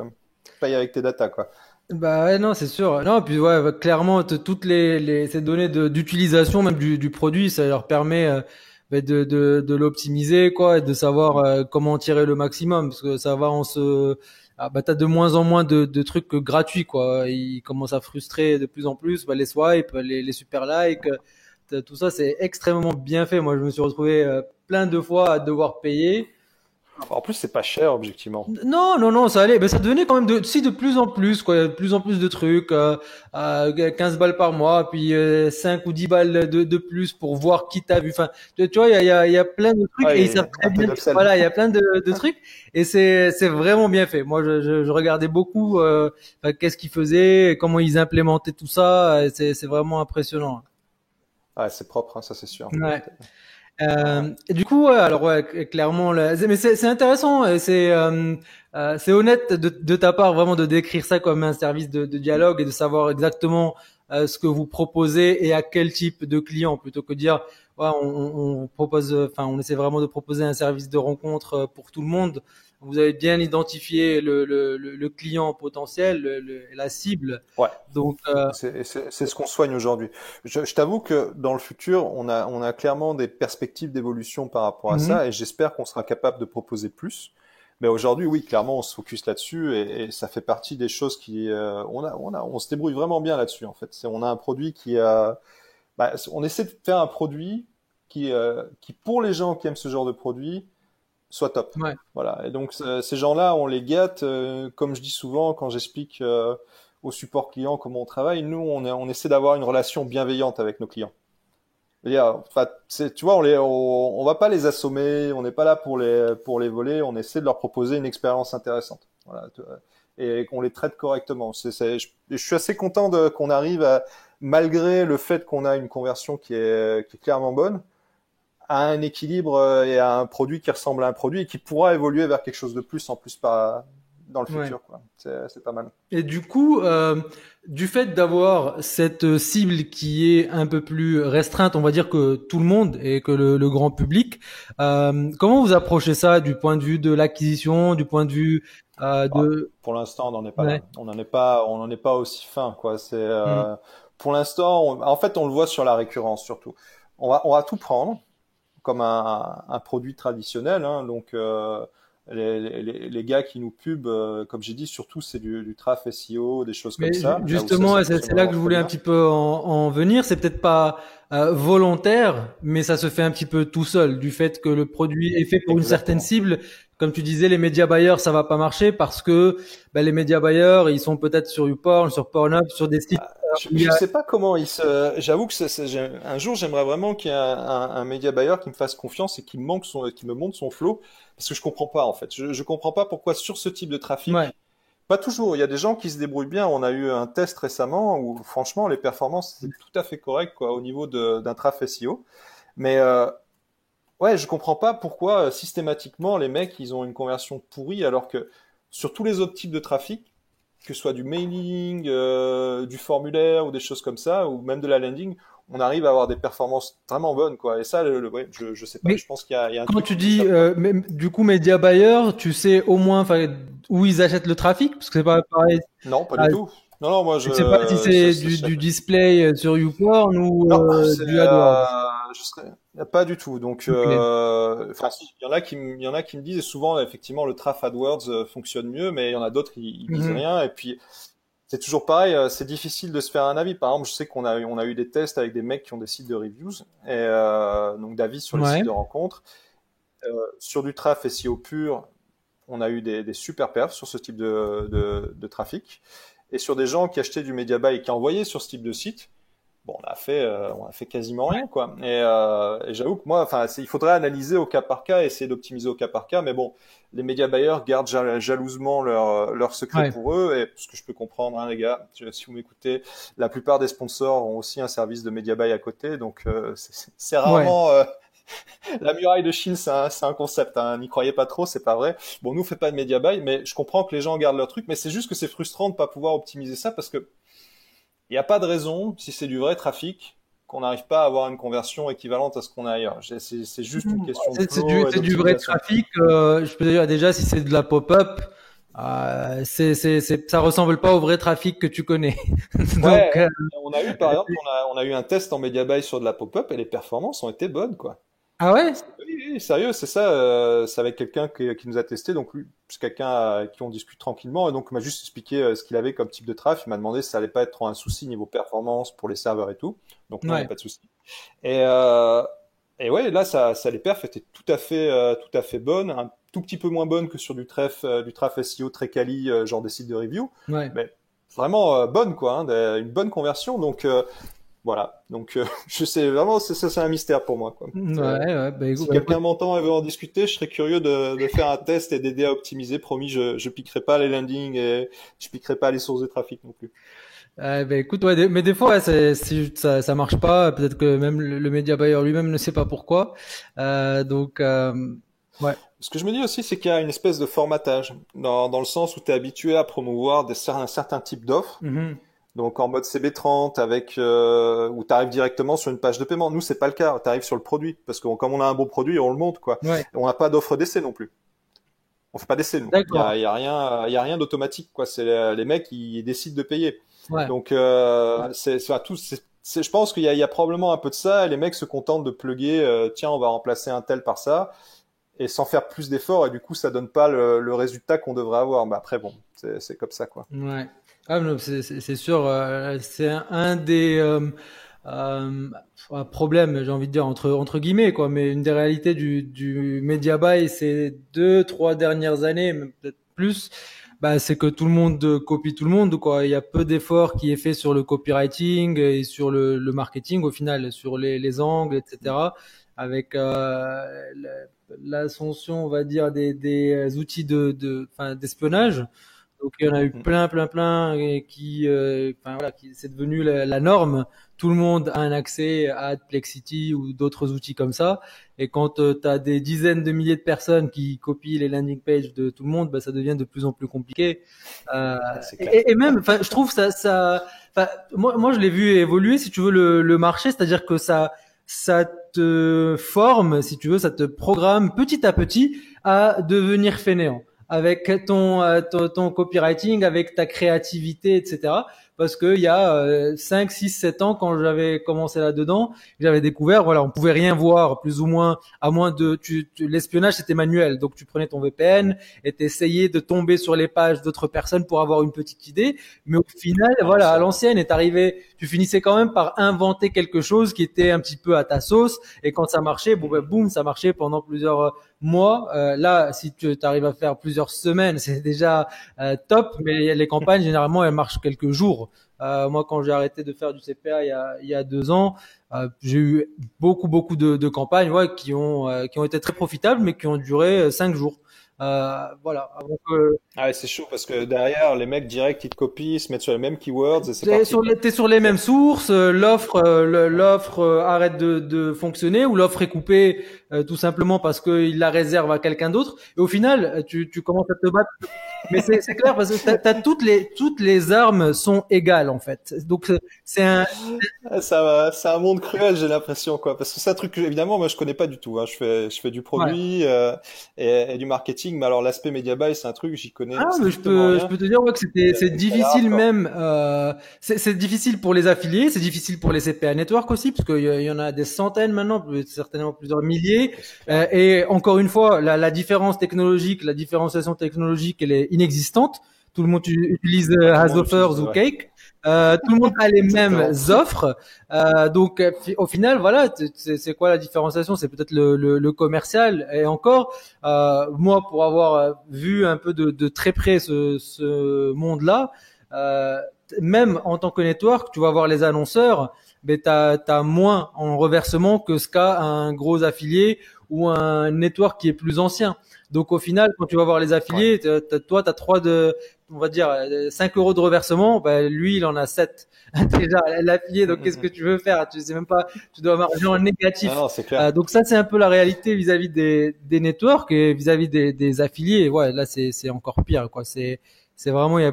paye avec tes datas, quoi. Bah ouais, non, c'est sûr. Non, puis ouais, clairement, toutes ces données d'utilisation même du produit, ça leur permet de l'optimiser, quoi, et de savoir comment en tirer le maximum, parce que ça va bah t'as de moins en moins de trucs gratuits, quoi. Ils commencent à frustrer de plus en plus, bah, les swipes, les super likes, tout ça, c'est extrêmement bien fait. Moi, je me suis retrouvé plein de fois à devoir payer. En plus, c'est pas cher, objectivement. Non, non, non, ça allait. Ben, ça devenait quand même de plus en plus, quoi. Il y a de plus en plus de trucs, 15 balles par mois, puis 5 ou 10 balles de plus pour voir qui t'a vu. Enfin, tu vois, il y a plein de trucs et ils savent Ouais, très un peu bien. d'upsell. Voilà, il y a plein de trucs et c'est vraiment bien fait. Moi, je regardais beaucoup, enfin, qu'est-ce qu'ils faisaient, comment ils implémentaient tout ça. Et c'est vraiment impressionnant. Ouais, c'est propre, hein, ça c'est sûr. Ouais. Ouais. Et du coup, ouais, alors ouais, clairement, mais c'est intéressant, et c'est honnête de ta part vraiment de décrire ça comme un service de dialogue et de savoir exactement ce que vous proposez et à quel type de client, plutôt que de dire ouais, on propose, enfin on essaie vraiment de proposer un service de rencontre pour tout le monde. Vous avez bien identifié le client potentiel, la cible, Ouais. donc C'est ce qu'on soigne aujourd'hui. Je t'avoue que dans le futur, on a clairement des perspectives d'évolution par rapport à mhm, ça et j'espère qu'on sera capable de proposer plus. Mais aujourd'hui, oui, clairement, on se focus là-dessus et ça fait partie des choses qui, on se débrouille vraiment bien là-dessus, en fait. On a un produit on essaie de faire un produit qui, pour les gens qui aiment ce genre de produit, soit top. ouais, Voilà. Et donc ces gens-là, on les gâte, comme je dis souvent quand j'explique au support client comment on travaille. Nous, on essaie d'avoir une relation bienveillante avec nos clients. C'est-à-dire, enfin, tu vois, on va pas les assommer, on n'est pas là pour les voler. On essaie de leur proposer une expérience intéressante. Voilà. Et qu'on les traite correctement. Je suis assez content qu'on arrive à, malgré le fait qu'on a une conversion qui est clairement bonne, à un équilibre et à un produit qui ressemble à un produit et qui pourra évoluer vers quelque chose de plus en plus dans le ouais. futur, quoi. C'est pas mal. Et du coup, du fait d'avoir cette cible qui est un peu plus restreinte, on va dire que tout le monde et que le grand public, comment vous approchez ça du point de vue de l'acquisition, du point de vue Ah, de... pour l'instant, on n'en est pas là. Ouais. On n'en est pas aussi fin, quoi. Mm. Pour l'instant, en fait, on le voit sur la récurrence surtout. On va tout prendre comme un produit traditionnel, hein, donc les gars qui nous pubent, comme j'ai dit, surtout c'est du traf SEO, des choses Mais comme ça. justement, Ça c'est fonctionne là que vraiment je très voulais un bien. petit peu en venir. C'est peut-être pas volontaire, mais ça se fait un petit peu tout seul du fait que le produit est fait pour une certaine Exactement. cible. Comme tu disais, les médias buyers, ça va pas marcher parce que les médias buyers, ils sont peut-être sur YouPorn, sur Pornhub, sur des sites où il y Je a. sais pas comment il se. J'avoue que un jour j'aimerais vraiment qu'il y ait un média buyer qui me fasse confiance et qui me montre son flow, parce que je comprends pas en fait. Je comprends pas pourquoi sur ce type de Ouais. trafic. Pas toujours. Il y a des gens qui se débrouillent bien. On a eu un test récemment où franchement les performances c'est tout à fait correct quoi au niveau d'un traf SEO. Mais ouais, je comprends pas pourquoi systématiquement les mecs ils ont une conversion pourrie alors que sur tous les autres types de trafic, que ce soit du mailing, du formulaire ou des choses comme ça, ou même de la landing, on arrive à avoir des performances vraiment bonnes, quoi. Et ça, ouais, je sais pas. Mais Je pense il y a un quand truc tu qu'ils dis échappe, quoi. du coup médias buyers, tu sais au moins où ils achètent le trafic parce que c'est pas pareil. Non, pas Ah, du tout. Non, non, moi, tu sais pas si c'est du display sur YouPorn ou non, c'est, du AdWords. je serais, pas du tout. Donc, Ok. enfin, si, il y en a qui me disent, et souvent, effectivement, le traf AdWords fonctionne mieux, mais il y en a d'autres, ils disent Mhm. rien. Et puis, c'est toujours pareil, c'est difficile de se faire un avis. Par exemple, je sais on a eu des tests avec des mecs qui ont des sites de reviews, et donc d'avis sur les Ouais. sites de rencontres. Sur du traf SEO pur, on a eu des super perfs sur ce type de trafic. Et sur des gens qui achetaient du media buy et qui envoyaient sur ce type de site, bon, on a fait quasiment rien, quoi. Et j'avoue que moi, enfin, il faudrait analyser au cas par cas, essayer d'optimiser au cas par cas. Mais bon, les média buyers gardent jalousement leur secret Ouais. pour eux, et ce que je peux comprendre, hein, les gars. Si vous m'écoutez, la plupart des sponsors ont aussi un service de media buy à côté, donc c'est Ouais. rarement la muraille de Chine, c'est un concept. Hein. N'y croyez pas trop, c'est pas vrai. Bon, nous, on fait pas de media buy, mais je comprends que les gens gardent leur truc, mais c'est juste que c'est frustrant de pas pouvoir optimiser ça parce que il n'y a pas de raison, si c'est du vrai trafic, qu'on n'arrive pas à avoir une conversion équivalente à ce qu'on a ailleurs. C'est juste une question de flow et C'est du vrai d'optimisation. trafic. Je peux dire déjà si c'est de la pop-up, ça ressemble pas au vrai trafic que tu connais. Donc, Ouais, on a eu par exemple, on a eu un test en media buy sur de la pop-up et les performances ont été bonnes, quoi. ah ouais? Oui, oui, sérieux, c'est ça. C'est avec quelqu'un qui nous a testé, donc lui, c'est quelqu'un avec qui on discute tranquillement, et donc il m'a juste expliqué ce qu'il avait comme type de traf. Il m'a demandé si ça allait pas être trop un souci niveau performance pour les serveurs et tout. Donc non, il n'y a Ouais. pas de souci. Et, ouais, là, les perfs étaient tout à fait bonnes, un tout petit peu moins bonnes que sur du traf SEO très quali, genre des sites de review, Ouais. mais vraiment bonnes, quoi, hein, une bonne conversion. Donc voilà. Donc je sais vraiment, c'est un mystère pour moi, quoi. Ouais. Ouais. Si Bah, quelqu'un écoute, m'entend et veut en discuter, je serais curieux de faire un test et d'aider à optimiser. Promis, je piquerai pas les landings et je piquerai pas les sources de trafic non plus. bah, écoute, ouais, mais des fois, ouais, si ça marche pas, peut-être que même le média buyer lui-même ne sait pas pourquoi. Donc, ouais. Ce que je me dis aussi, c'est qu'il y a une espèce de formatage, dans le sens où tu es habitué à promouvoir un certain type d'offres. Mhm. Donc en mode CB30 avec où tu arrives directement sur une page de paiement. Nous, c'est pas le cas. Tu arrives sur le produit parce que comme on a un bon produit, on le monte quoi. Ouais. Et on n'a pas d'offre d'essai non plus. On fait pas d'essai nous. D'accord. Il y a rien d'automatique quoi. C'est les mecs qui décident de payer. Ouais. Donc c'est enfin, tout. Je pense il y a probablement un peu de ça. Et les mecs se contentent de plugger. Tiens, on va remplacer un tel par ça et sans faire plus d'efforts. Et du coup, ça donne pas le résultat qu'on devrait avoir. Mais après bon, c'est comme ça quoi. Ouais. Ah, mais c'est sûr, c'est un des euh, problèmes, j'ai envie de dire entre guillemets quoi, mais une des réalités du media buy ces 2, 3 dernières années, même peut-être plus, c'est que tout le monde copie tout le monde quoi. Il y a peu d'efforts qui est fait sur le copywriting et sur le marketing au final, sur les angles, etc. Avec l'ascension, on va dire, des outils enfin, d'espionnage. Donc il y en a eu Mm. plein et enfin voilà, qui c'est devenu la norme. Tout le monde a un accès à Adplexity ou d'autres outils comme ça. Et quand tu as des dizaines de milliers de personnes qui copient les landing pages de tout le monde, ça devient de plus en plus compliqué. Euh, C'est clair. et même, enfin, je trouve enfin, moi je l'ai vu évoluer, si tu veux, le marché, c'est-à-dire que ça te forme, si tu veux, ça te programme petit à petit à devenir fainéant avec ton copywriting, avec ta créativité, etc. Parce que il y a 5, 6, 7 ans, quand j'avais commencé là-dedans, j'avais découvert, voilà, on pouvait rien voir, plus ou moins, à moins de, l'espionnage c'était manuel, donc tu prenais ton VPN et t'essayais de tomber sur les pages d'autres personnes pour avoir une petite idée, mais au final, À voilà, à l'ancienne. l'ancienne, est arrivé, tu finissais quand même par inventer quelque chose qui était un petit peu à ta sauce, et quand ça marchait, bon, ben, boum, ça marchait pendant plusieurs mois. Là, si tu arrives à faire plusieurs semaines, c'est déjà top, mais les campagnes, généralement, elles marchent quelques jours. Moi, quand j'ai arrêté de faire du CPA il y a 2 ans, j'ai eu beaucoup de campagnes, ouais, qui ont été très profitables, mais qui ont duré 5 jours. Voilà. Donc, Ah ouais, c'est chaud parce que derrière, les mecs direct, ils te copient, ils se mettent sur les mêmes keywords et c'est parti, quoi. t'es sur les mêmes sources, l'offre arrête de fonctionner, ou l'offre est coupée tout simplement parce qu'il la réserve à quelqu'un d'autre. Et au final, tu commences à te battre. Mais c'est clair parce que t'as toutes les armes sont égales en fait. Donc c'est un Ah, c'est un monde cruel, j'ai l'impression, quoi. Parce que c'est un truc que, évidemment, moi, je connais pas du tout, hein. Je fais du ouais. produit et du marketing, mais alors l'aspect media buy, c'est un truc, j'y connais Ah, mais strictement je rien peux te dire ouais, que c'est et ça a l'air difficile hardcore. même. C'est difficile pour les affiliés, c'est difficile pour les CPA network aussi, parce qu'il y en a des centaines maintenant, certainement plusieurs milliers. Ouais, c'est clair. Et encore une fois, la différence technologique, la différenciation technologique, elle est inexistante. Tout le monde utilise Ah, tout le monde utilise, Offers ou ouais. Cake. Tout le monde a les mêmes Exactement. offres. Donc au final, voilà, c'est quoi la différenciation? C'est peut-être le commercial. Et encore, moi, pour avoir vu un peu de très près ce monde-là, euh, même en tant que network, tu vas voir les annonceurs, mais t'as moins en reversement que ce qu'a un gros affilié ou un network qui est plus ancien. Donc au final, quand tu vas voir les Ouais. affiliés, toi, t'as on va dire, 5 euros de reversement, ben, lui, il en a 7. Déjà, l'affilié, Mm, donc qu'est-ce mm, que mm. tu veux faire? Tu sais même pas, tu dois marger en Non, négatif. non, c'est clair. Donc ça, c'est un peu la réalité vis-à-vis des networks et vis-à-vis des affiliés. Et ouais, là, c'est encore pire, quoi. C'est vraiment, il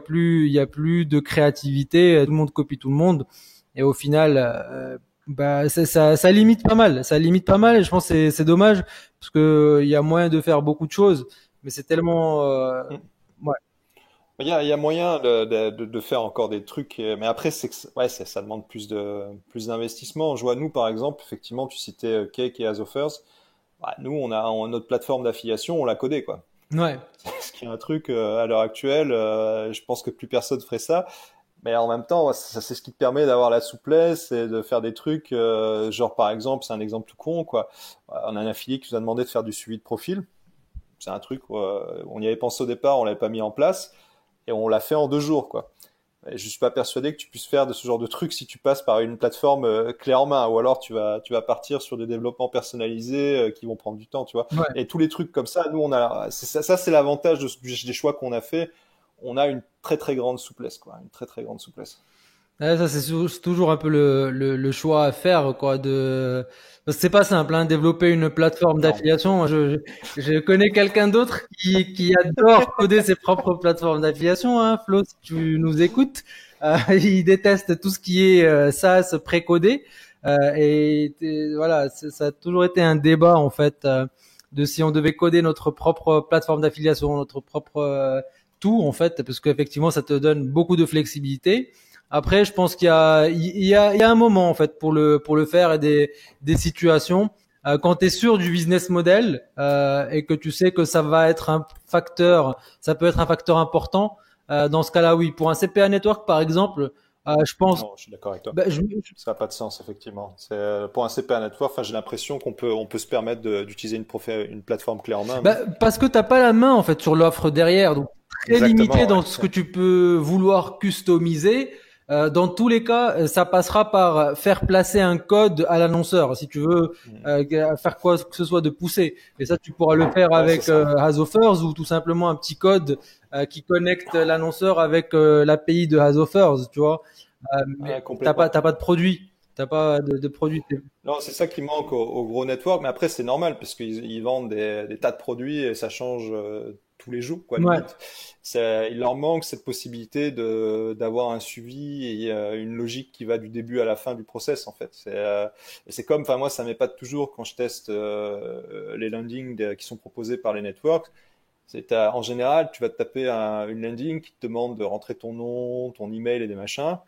y a plus de créativité. Tout le monde copie tout le monde. Et au final, bah, ça limite pas mal. Ça limite pas mal. Et je pense que c'est dommage parce que il y a moyen de faire beaucoup de choses, mais c'est tellement, Mm. ouais, Il y a moyen de faire encore des trucs, mais après, ouais, ça demande plus d'investissement. Je vois, nous, par exemple, effectivement, tu citais Cake et Asoffers. Bah, nous, notre plateforme d'affiliation, on l'a codée, quoi. ouais, Ce qui est un truc à l'heure actuelle, je pense que plus personne ferait ça. Mais en même temps, ça c'est ce qui te permet d'avoir la souplesse et de faire des trucs, genre par exemple, c'est un exemple tout con, quoi. On a un affilié qui nous a demandé de faire du suivi de profil. C'est un truc, on y avait pensé au départ, on l'avait pas mis en place et on l'a fait en 2 jours, quoi. Et je suis pas persuadé que tu puisses faire de ce genre de truc si tu passes par une plateforme clé en main, ou alors tu vas partir sur des développements personnalisés qui vont prendre du temps, tu vois. ouais. Et tous les trucs comme ça, nous on a, ça c'est l'avantage des choix qu'on a fait. On a une très grande souplesse, quoi, une très grande souplesse. Ouais, ça, c'est toujours un peu le choix à faire, quoi, parce que c'est pas simple, hein, développer une plateforme Non. d'affiliation. Je connais quelqu'un d'autre qui adore coder ses propres plateformes d'affiliation, hein, Flo, si tu nous écoutes. Il déteste tout ce qui est SaaS précodé. Voilà, ça a toujours été un débat, en fait, de si on devait coder notre propre plateforme d'affiliation, notre propre tout, en fait, parce qu'effectivement, ça te donne beaucoup de flexibilité. Après, je pense il y a un moment en fait pour le faire et des situations. Quand tu es sûr du business model et que tu sais que ça va être un facteur, ça peut être un facteur important. Dans ce cas-là, oui. Pour un CPA network, par exemple, je pense, Non, je suis d'accord avec toi. bah, Ça n'a pas de sens, effectivement. C'est, pour un CPA network, enfin, j'ai l'impression on peut se permettre d'utiliser une plateforme clé en main, nous. parce que t'as pas la main en fait sur l'offre derrière, donc très limité Exactement, ouais. dans ce que tu peux vouloir customiser. Dans tous les cas, ça passera par faire placer un code à l'annonceur si tu veux faire quoi que ce soit de poussé. Et ça, tu pourras le faire Ouais, c'est avec ça. Hasoffers ou tout simplement un petit code qui connecte l'annonceur avec l'API de Hasoffers, tu vois. Mais Ouais, complètement. t'as pas de produit, t'as pas de produit. Non, c'est ça qui manque aux gros networks, mais après, c'est normal, parce qu'ils vendent des tas de produits et ça change tous les jours, quoi, Ouais. limite. Il leur manque cette possibilité d'avoir un suivi et une logique qui va du début à la fin du process, en fait. Et c'est comme, enfin, moi, ça m'épate toujours quand je teste les landings qui sont proposés par les networks. En général, tu vas te taper une landing qui te demande de rentrer ton nom, ton email et des machins,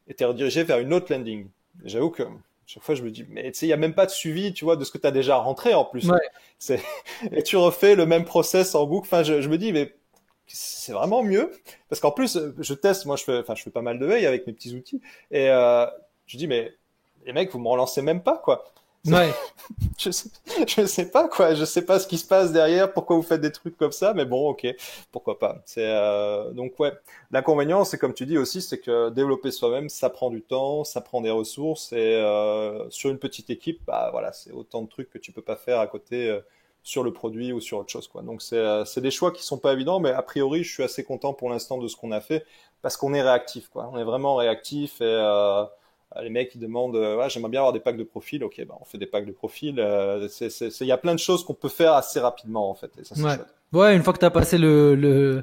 et t'es redirigé vers une autre landing. J'avoue que chaque fois je me dis, mais tu sais, il y a même pas de suivi, tu vois, de ce que tu as déjà rentré en plus. Ouais. C'est... Et tu refais le même process en boucle. Enfin, je me dis, mais c'est vraiment mieux parce qu'en plus, je teste. Moi, je fais pas mal de veille avec mes petits outils, et je dis, mais les mecs, vous me relancez même pas, quoi. Ouais. Je sais, je sais pas quoi, je sais pas ce qui se passe derrière, pourquoi vous faites des trucs comme ça, mais bon, ok, pourquoi pas. Donc ouais, l'inconvénient, c'est comme tu dis aussi, c'est que développer soi-même, ça prend du temps, ça prend des ressources, et sur une petite équipe, bah voilà, c'est autant de trucs que tu peux pas faire à côté sur le produit ou sur autre chose, quoi. Donc c'est des choix qui sont pas évidents, mais a priori, je suis assez content pour l'instant de ce qu'on a fait parce qu'on est réactif, quoi. On est vraiment réactif, et les mecs, ils demandent, ouais, j'aimerais bien avoir des packs de profil. Ok, bah, on fait des packs de profil. Il y a plein de choses qu'on peut faire assez rapidement, en fait. Et ça, c'est Ouais. chouette. Ouais, une fois que tu as passé le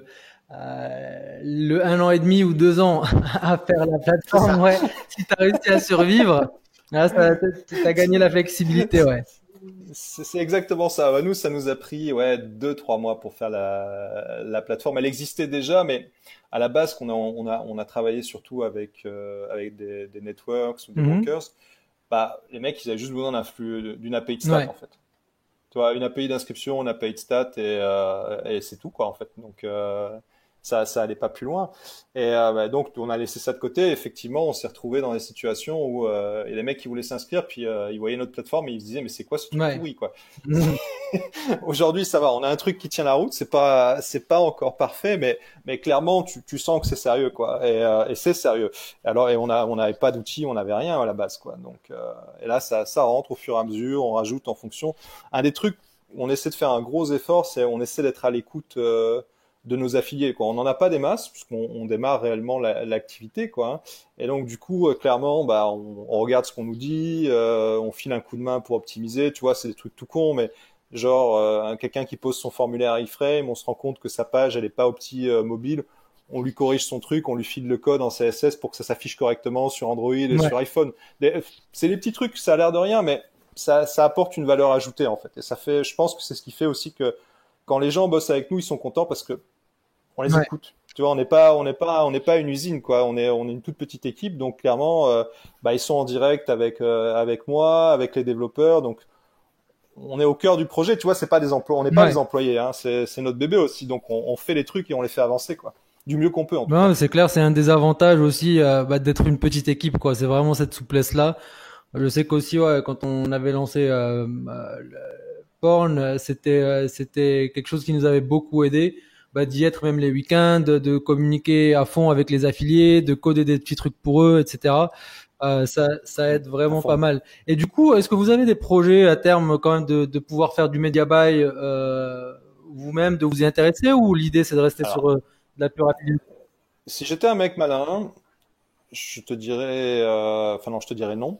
1 an et demi ou 2 ans à faire la C'est plateforme, ça. ouais, si tu as réussi à survivre, là, t'as gagné la flexibilité, ouais. C'est exactement ça. Bah, nous, ça nous a pris, ouais, 2, 3 mois pour faire la plateforme. Elle existait déjà, mais à la base, on a travaillé surtout avec des networks ou des Mhm. brokers. Bah, les mecs, ils avaient juste besoin d'une API de stats, Ouais. en fait. Tu vois, une API d'inscription, une API de stats, et c'est tout, quoi, en fait. Donc, ça allait pas plus loin. Et bah, donc, on a laissé ça de côté. Effectivement, on s'est retrouvé dans des situations où et les mecs qui voulaient s'inscrire, puis ils voyaient notre plateforme et ils se disaient, mais c'est quoi ce truc Ouais. pourri, quoi. Mhm. Aujourd'hui, ça va. On a un truc qui tient la route. C'est pas encore parfait, mais clairement, tu sens que c'est sérieux, quoi. Et c'est sérieux. Alors, et on n'avait pas d'outils, on n'avait rien à la base, quoi. Donc, et là, ça rentre au fur et à mesure. On rajoute en fonction. Un des trucs où on essaie de faire un gros effort, c'est on essaie d'être à l'écoute de nos affiliés, quoi. On n'en a pas des masses puisqu'on démarre réellement l'activité, quoi, hein. Et donc, du coup, clairement, bah, on regarde ce qu'on nous dit, on file un coup de main pour optimiser. Tu vois, c'est des trucs tout cons, mais genre, quelqu'un qui pose son formulaire iframe, on se rend compte que sa page, elle est pas mobile. On lui corrige son truc, on lui file le code en CSS pour que ça s'affiche correctement sur Android et Ouais. sur iPhone. C'est des petits trucs, ça a l'air de rien, mais ça apporte une valeur ajoutée, en fait. Et ça fait, je pense que c'est ce qui fait aussi que quand les gens bossent avec nous, ils sont contents parce que on les Ouais. écoute. Tu vois, on n'est pas une usine, quoi. On est une toute petite équipe, donc clairement, bah, ils sont en direct avec moi, avec les développeurs, donc on est au cœur du projet, tu vois, c'est pas des emplois, on n'est pas Ouais. des employés, hein, c'est notre bébé aussi, donc on fait les trucs et on les fait avancer, quoi. Du mieux qu'on peut, en tout cas. Non, c'est clair, c'est un des avantages aussi bah, d'être une petite équipe, quoi. C'est vraiment cette souplesse-là. Je sais qu'aussi, ouais, quand on avait lancé le Porn, c'était quelque chose qui nous avait beaucoup aidé, bah, d'y être même les week-ends, de communiquer à fond avec les affiliés, de coder des petits trucs pour eux, etc. Ça aide À vraiment pas fond. mal. Et du coup, est-ce que vous avez des projets à terme quand même de pouvoir faire du media buy vous-même, de vous y intéresser, ou l'idée c'est de rester sur Alors, de la pure affiliation? si j'étais un mec malin, je te dirais, enfin non, je te dirais non.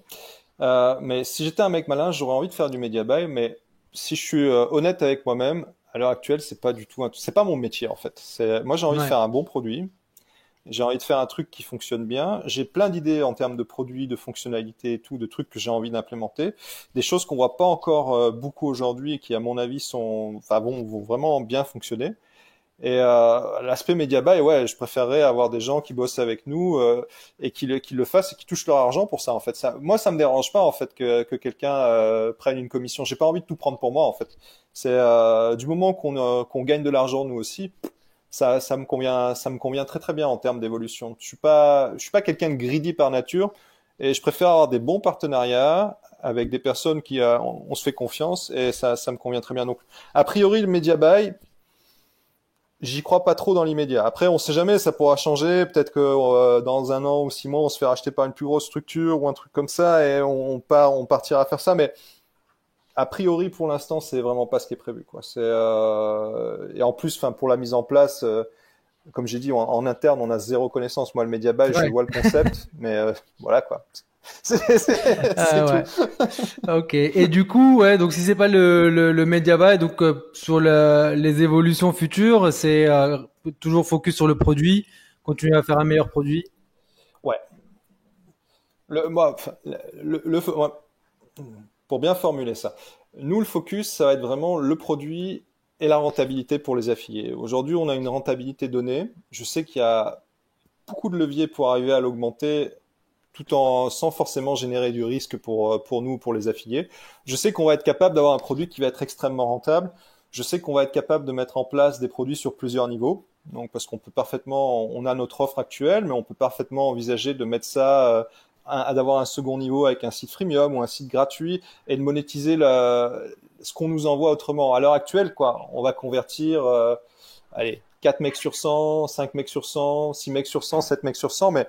Mais si j'étais un mec malin, j'aurais envie de faire du media buy, mais si je suis honnête avec moi-même, à l'heure actuelle, c'est pas du tout, c'est pas mon métier en fait. Moi, j'ai envie de Ouais. faire un bon produit. J'ai envie de faire un truc qui fonctionne bien. J'ai plein d'idées en termes de produits, de fonctionnalités et tout, de trucs que j'ai envie d'implémenter. Des choses qu'on voit pas encore beaucoup aujourd'hui et qui, à mon avis, enfin bon, vont vraiment bien fonctionner. Et l'aspect média buy, ouais, je préférerais avoir des gens qui bossent avec nous et qui le fassent et qui touchent leur argent pour ça. En fait, moi, ça me dérange pas en fait que quelqu'un prenne une commission. J'ai pas envie de tout prendre pour moi en fait. C'est du moment qu'on gagne de l'argent nous aussi, ça me convient très très bien en termes d'évolution. Je suis pas quelqu'un de greedy par nature et je préfère avoir des bons partenariats avec des personnes qui on se fait confiance et ça me convient très bien. Donc, a priori, le media buy, j'y crois pas trop dans l'immédiat. Après, on sait jamais, ça pourra changer. Peut-être que dans 1 an ou 6 mois, on se fait racheter par une plus grosse structure ou un truc comme ça et on partira faire ça. Mais a priori, pour l'instant, c'est vraiment pas ce qui est prévu, quoi. Et en plus, enfin, pour la mise en place, comme j'ai dit, en interne, on a zéro connaissance. Moi, le media buy, je Ouais. vois le concept, mais voilà, quoi. C'est Ah tout. ouais. Ok. Et du coup, ouais, donc si c'est pas le media buy, donc sur les évolutions futures, c'est toujours focus sur le produit, continuer à faire un meilleur produit. Ouais. Moi, enfin, ouais, pour bien formuler ça, nous, le focus, ça va être vraiment le produit et la rentabilité pour les affiliés. Aujourd'hui, on a une rentabilité donnée. Je sais qu'il y a beaucoup de leviers pour arriver à l'augmenter sans forcément générer du risque pour nous, pour les affiliés. Je sais qu'on va être capable d'avoir un produit qui va être extrêmement rentable. Je sais qu'on va être capable de mettre en place des produits sur plusieurs niveaux. Donc, parce qu'on peut parfaitement, on a notre offre actuelle, mais on peut parfaitement envisager de mettre ça, d'avoir un second niveau avec un site freemium ou un site gratuit et de monétiser ce qu'on nous envoie autrement. À l'heure actuelle, quoi, on va convertir, allez, 4 mecs sur 100, 5 mecs sur 100, 6 mecs sur 100, 7 mecs sur 100, mais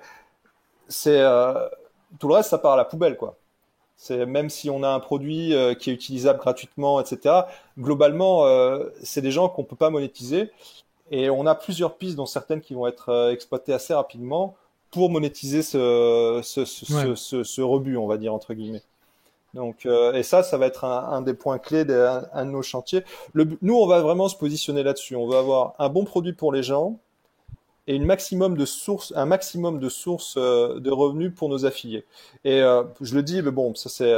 c'est tout le reste, ça part à la poubelle, quoi. C'est même si on a un produit qui est utilisable gratuitement, etc. Globalement, c'est des gens qu'on peut pas monétiser, et on a plusieurs pistes, dont certaines qui vont être exploitées assez rapidement pour monétiser ce rebut, on va dire entre guillemets. Donc, et ça va être un des points clés un de nos chantiers. Nous, on va vraiment se positionner là-dessus. On veut avoir un bon produit pour les gens et un maximum de sources de revenus pour nos affiliés. Et je le dis, mais bon, ça c'est,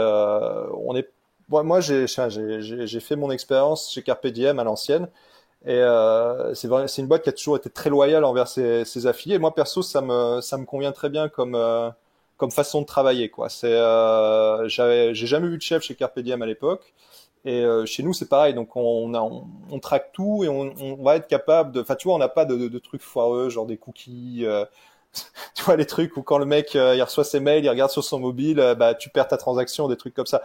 moi j'ai fait mon expérience chez Carpe Diem à l'ancienne. Et c'est vrai, c'est une boîte qui a toujours été très loyale envers ses affiliés. Et moi perso, ça me convient très bien comme façon de travailler, quoi. J'ai jamais vu de chef chez Carpe Diem à l'époque. Et chez nous, c'est pareil. Donc, on traque tout et on va être capable de. Enfin, tu vois, on n'a pas de trucs foireux, genre des cookies. Tu vois, les trucs où quand le mec il reçoit ses mails, il regarde sur son mobile, bah tu perds ta transaction, des trucs comme ça.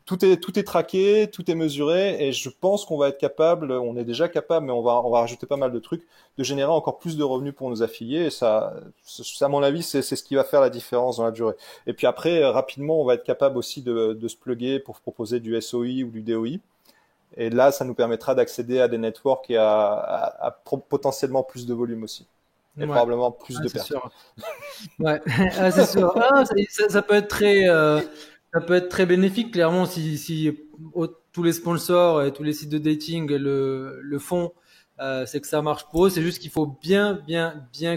Tout est traqué, tout est mesuré, et je pense qu'on va être capable, on est déjà capable, mais on va rajouter pas mal de trucs, de générer encore plus de revenus pour nos affiliés, et ça à mon avis, c'est ce qui va faire la différence dans la durée. Et puis après, rapidement, on va être capable aussi de se plugger pour proposer du SOI ou du DOI. Et là, ça nous permettra d'accéder à des networks et à potentiellement plus de volume aussi. Et probablement plus de personnes. Ouais, c'est sûr. Ça peut être ça peut être très bénéfique, clairement, si tous les sponsors et tous les sites de dating le font, c'est que ça marche pour eux. C'est juste qu'il faut bien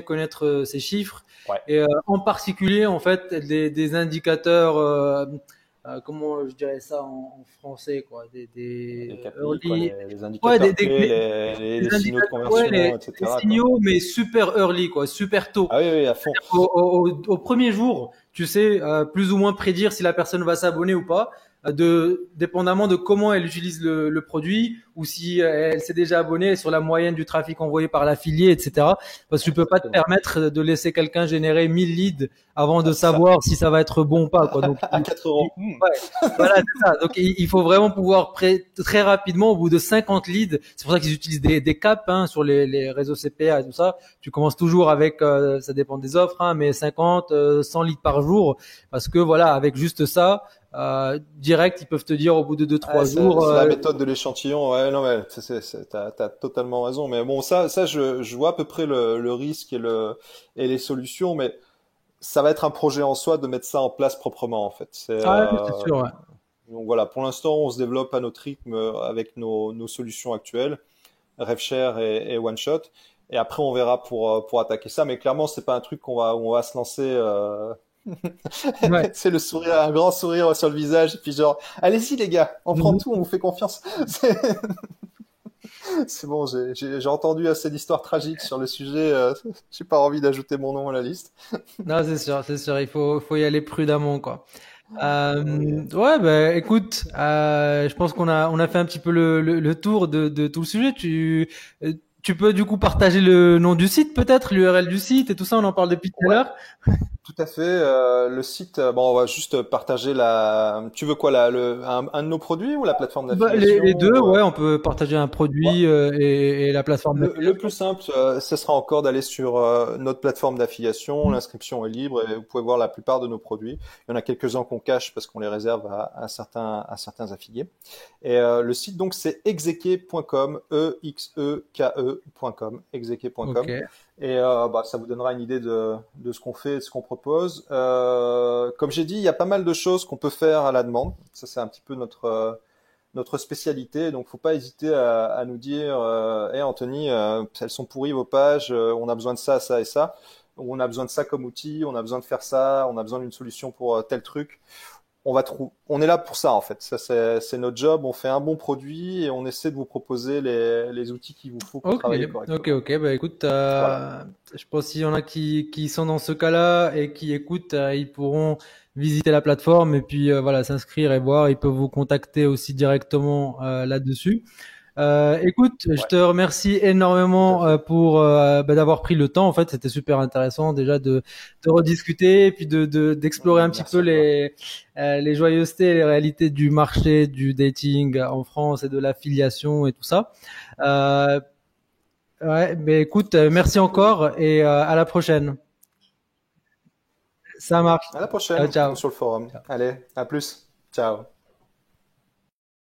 connaître ces chiffres. Ouais. Et en particulier, en fait, des indicateurs, comment je dirais ça en français, quoi, des KPI, quoi, les indicateurs les signaux de conversion, etc. Les signaux, mais super early, quoi, super tôt. Ah oui, à fond. Au premier jour, tu sais plus ou moins prédire si la personne va s'abonner ou pas, dépendamment de comment elle utilise le produit, ou si elle s'est déjà abonnée sur la moyenne du trafic envoyé par l'affilié, etc. Parce que tu peux pas te permettre de laisser quelqu'un générer 1000 leads avant de savoir si ça va être bon ou pas, quoi. Donc, à 4 euros. Ouais, voilà, c'est ça. Donc, il faut vraiment pouvoir très rapidement, au bout de 50 leads, c'est pour ça qu'ils utilisent des caps sur les réseaux CPA et tout ça. Tu commences toujours avec, ça dépend des offres, mais 50, 100 leads par jour, parce que voilà, avec juste ça, direct, ils peuvent te dire au bout de 2-3 jours. C'est la méthode de l'échantillon. Ouais, non, mais t'as totalement raison. Mais bon, ça, je vois à peu près le risque et les solutions, mais ça va être un projet en soi de mettre ça en place proprement, en fait. C'est sûr, ouais. Donc voilà, pour l'instant, on se développe à notre rythme avec nos solutions actuelles, RevShare et OneShot. Et après, on verra pour attaquer ça. Mais clairement, c'est pas un truc où on va se lancer. Ouais. C'est le sourire, un grand sourire sur le visage, et puis genre, allez-y les gars, on prend tout, on vous fait confiance. C'est bon, j'ai entendu assez d'histoires tragiques sur le sujet. J'ai pas envie d'ajouter mon nom à la liste. Non, c'est sûr, il faut y aller prudemment, quoi. Ouais, bah écoute, je pense qu'on a fait un petit peu le tour de tout le sujet. Tu peux du coup partager le nom du site, peut-être, l'URL du site et tout ça. On en parle depuis tout à l'heure. Tout à fait. Le site, bon, on va juste partager Tu veux quoi, un de nos produits ou la plateforme d'affiliation? Les deux, ouais, on peut partager un produit et la plateforme d'affiliation. Le plus simple, ce sera encore d'aller sur notre plateforme d'affiliation. L'inscription est libre et vous pouvez voir la plupart de nos produits. Il y en a quelques-uns qu'on cache parce qu'on les réserve à certains affiliés. Et le site, donc, c'est exeke.com, exeke.com, exeke.com. Okay. Et ça vous donnera une idée de ce qu'on fait, de ce qu'on propose. Comme j'ai dit, il y a pas mal de choses qu'on peut faire à la demande. Ça, c'est un petit peu notre spécialité. Donc, faut pas hésiter à nous dire, hey Anthony, elles sont pourries vos pages. On a besoin de ça, ça et ça. On a besoin de ça comme outil. On a besoin de faire ça. On a besoin d'une solution pour tel truc. on est là pour ça en fait. Ça, c'est notre job. On fait un bon produit et on essaie de vous proposer les outils qu'il vous faut pour Ok, travailler ok, correctement. ok. Bah écoute, Voilà. je pense qu'il y en a qui sont dans ce cas-là et qui écoutent, ils pourront visiter la plateforme et puis voilà, s'inscrire et voir. Ils peuvent vous contacter aussi directement là-dessus. Écoute, je Ouais, te remercie tout à énormément fait. pour d'avoir pris le temps. En fait, c'était super intéressant déjà de rediscuter et puis d'explorer un petit peu Merci à toi. les joyeusetés et les réalités du marché du dating en France et de l'affiliation et tout ça. Euh, ouais, mais écoute, merci C'était un plaisir. encore et à la prochaine. Ça marche. À la Ciao, prochaine ciao. sur le forum. Allez, à plus. Ciao.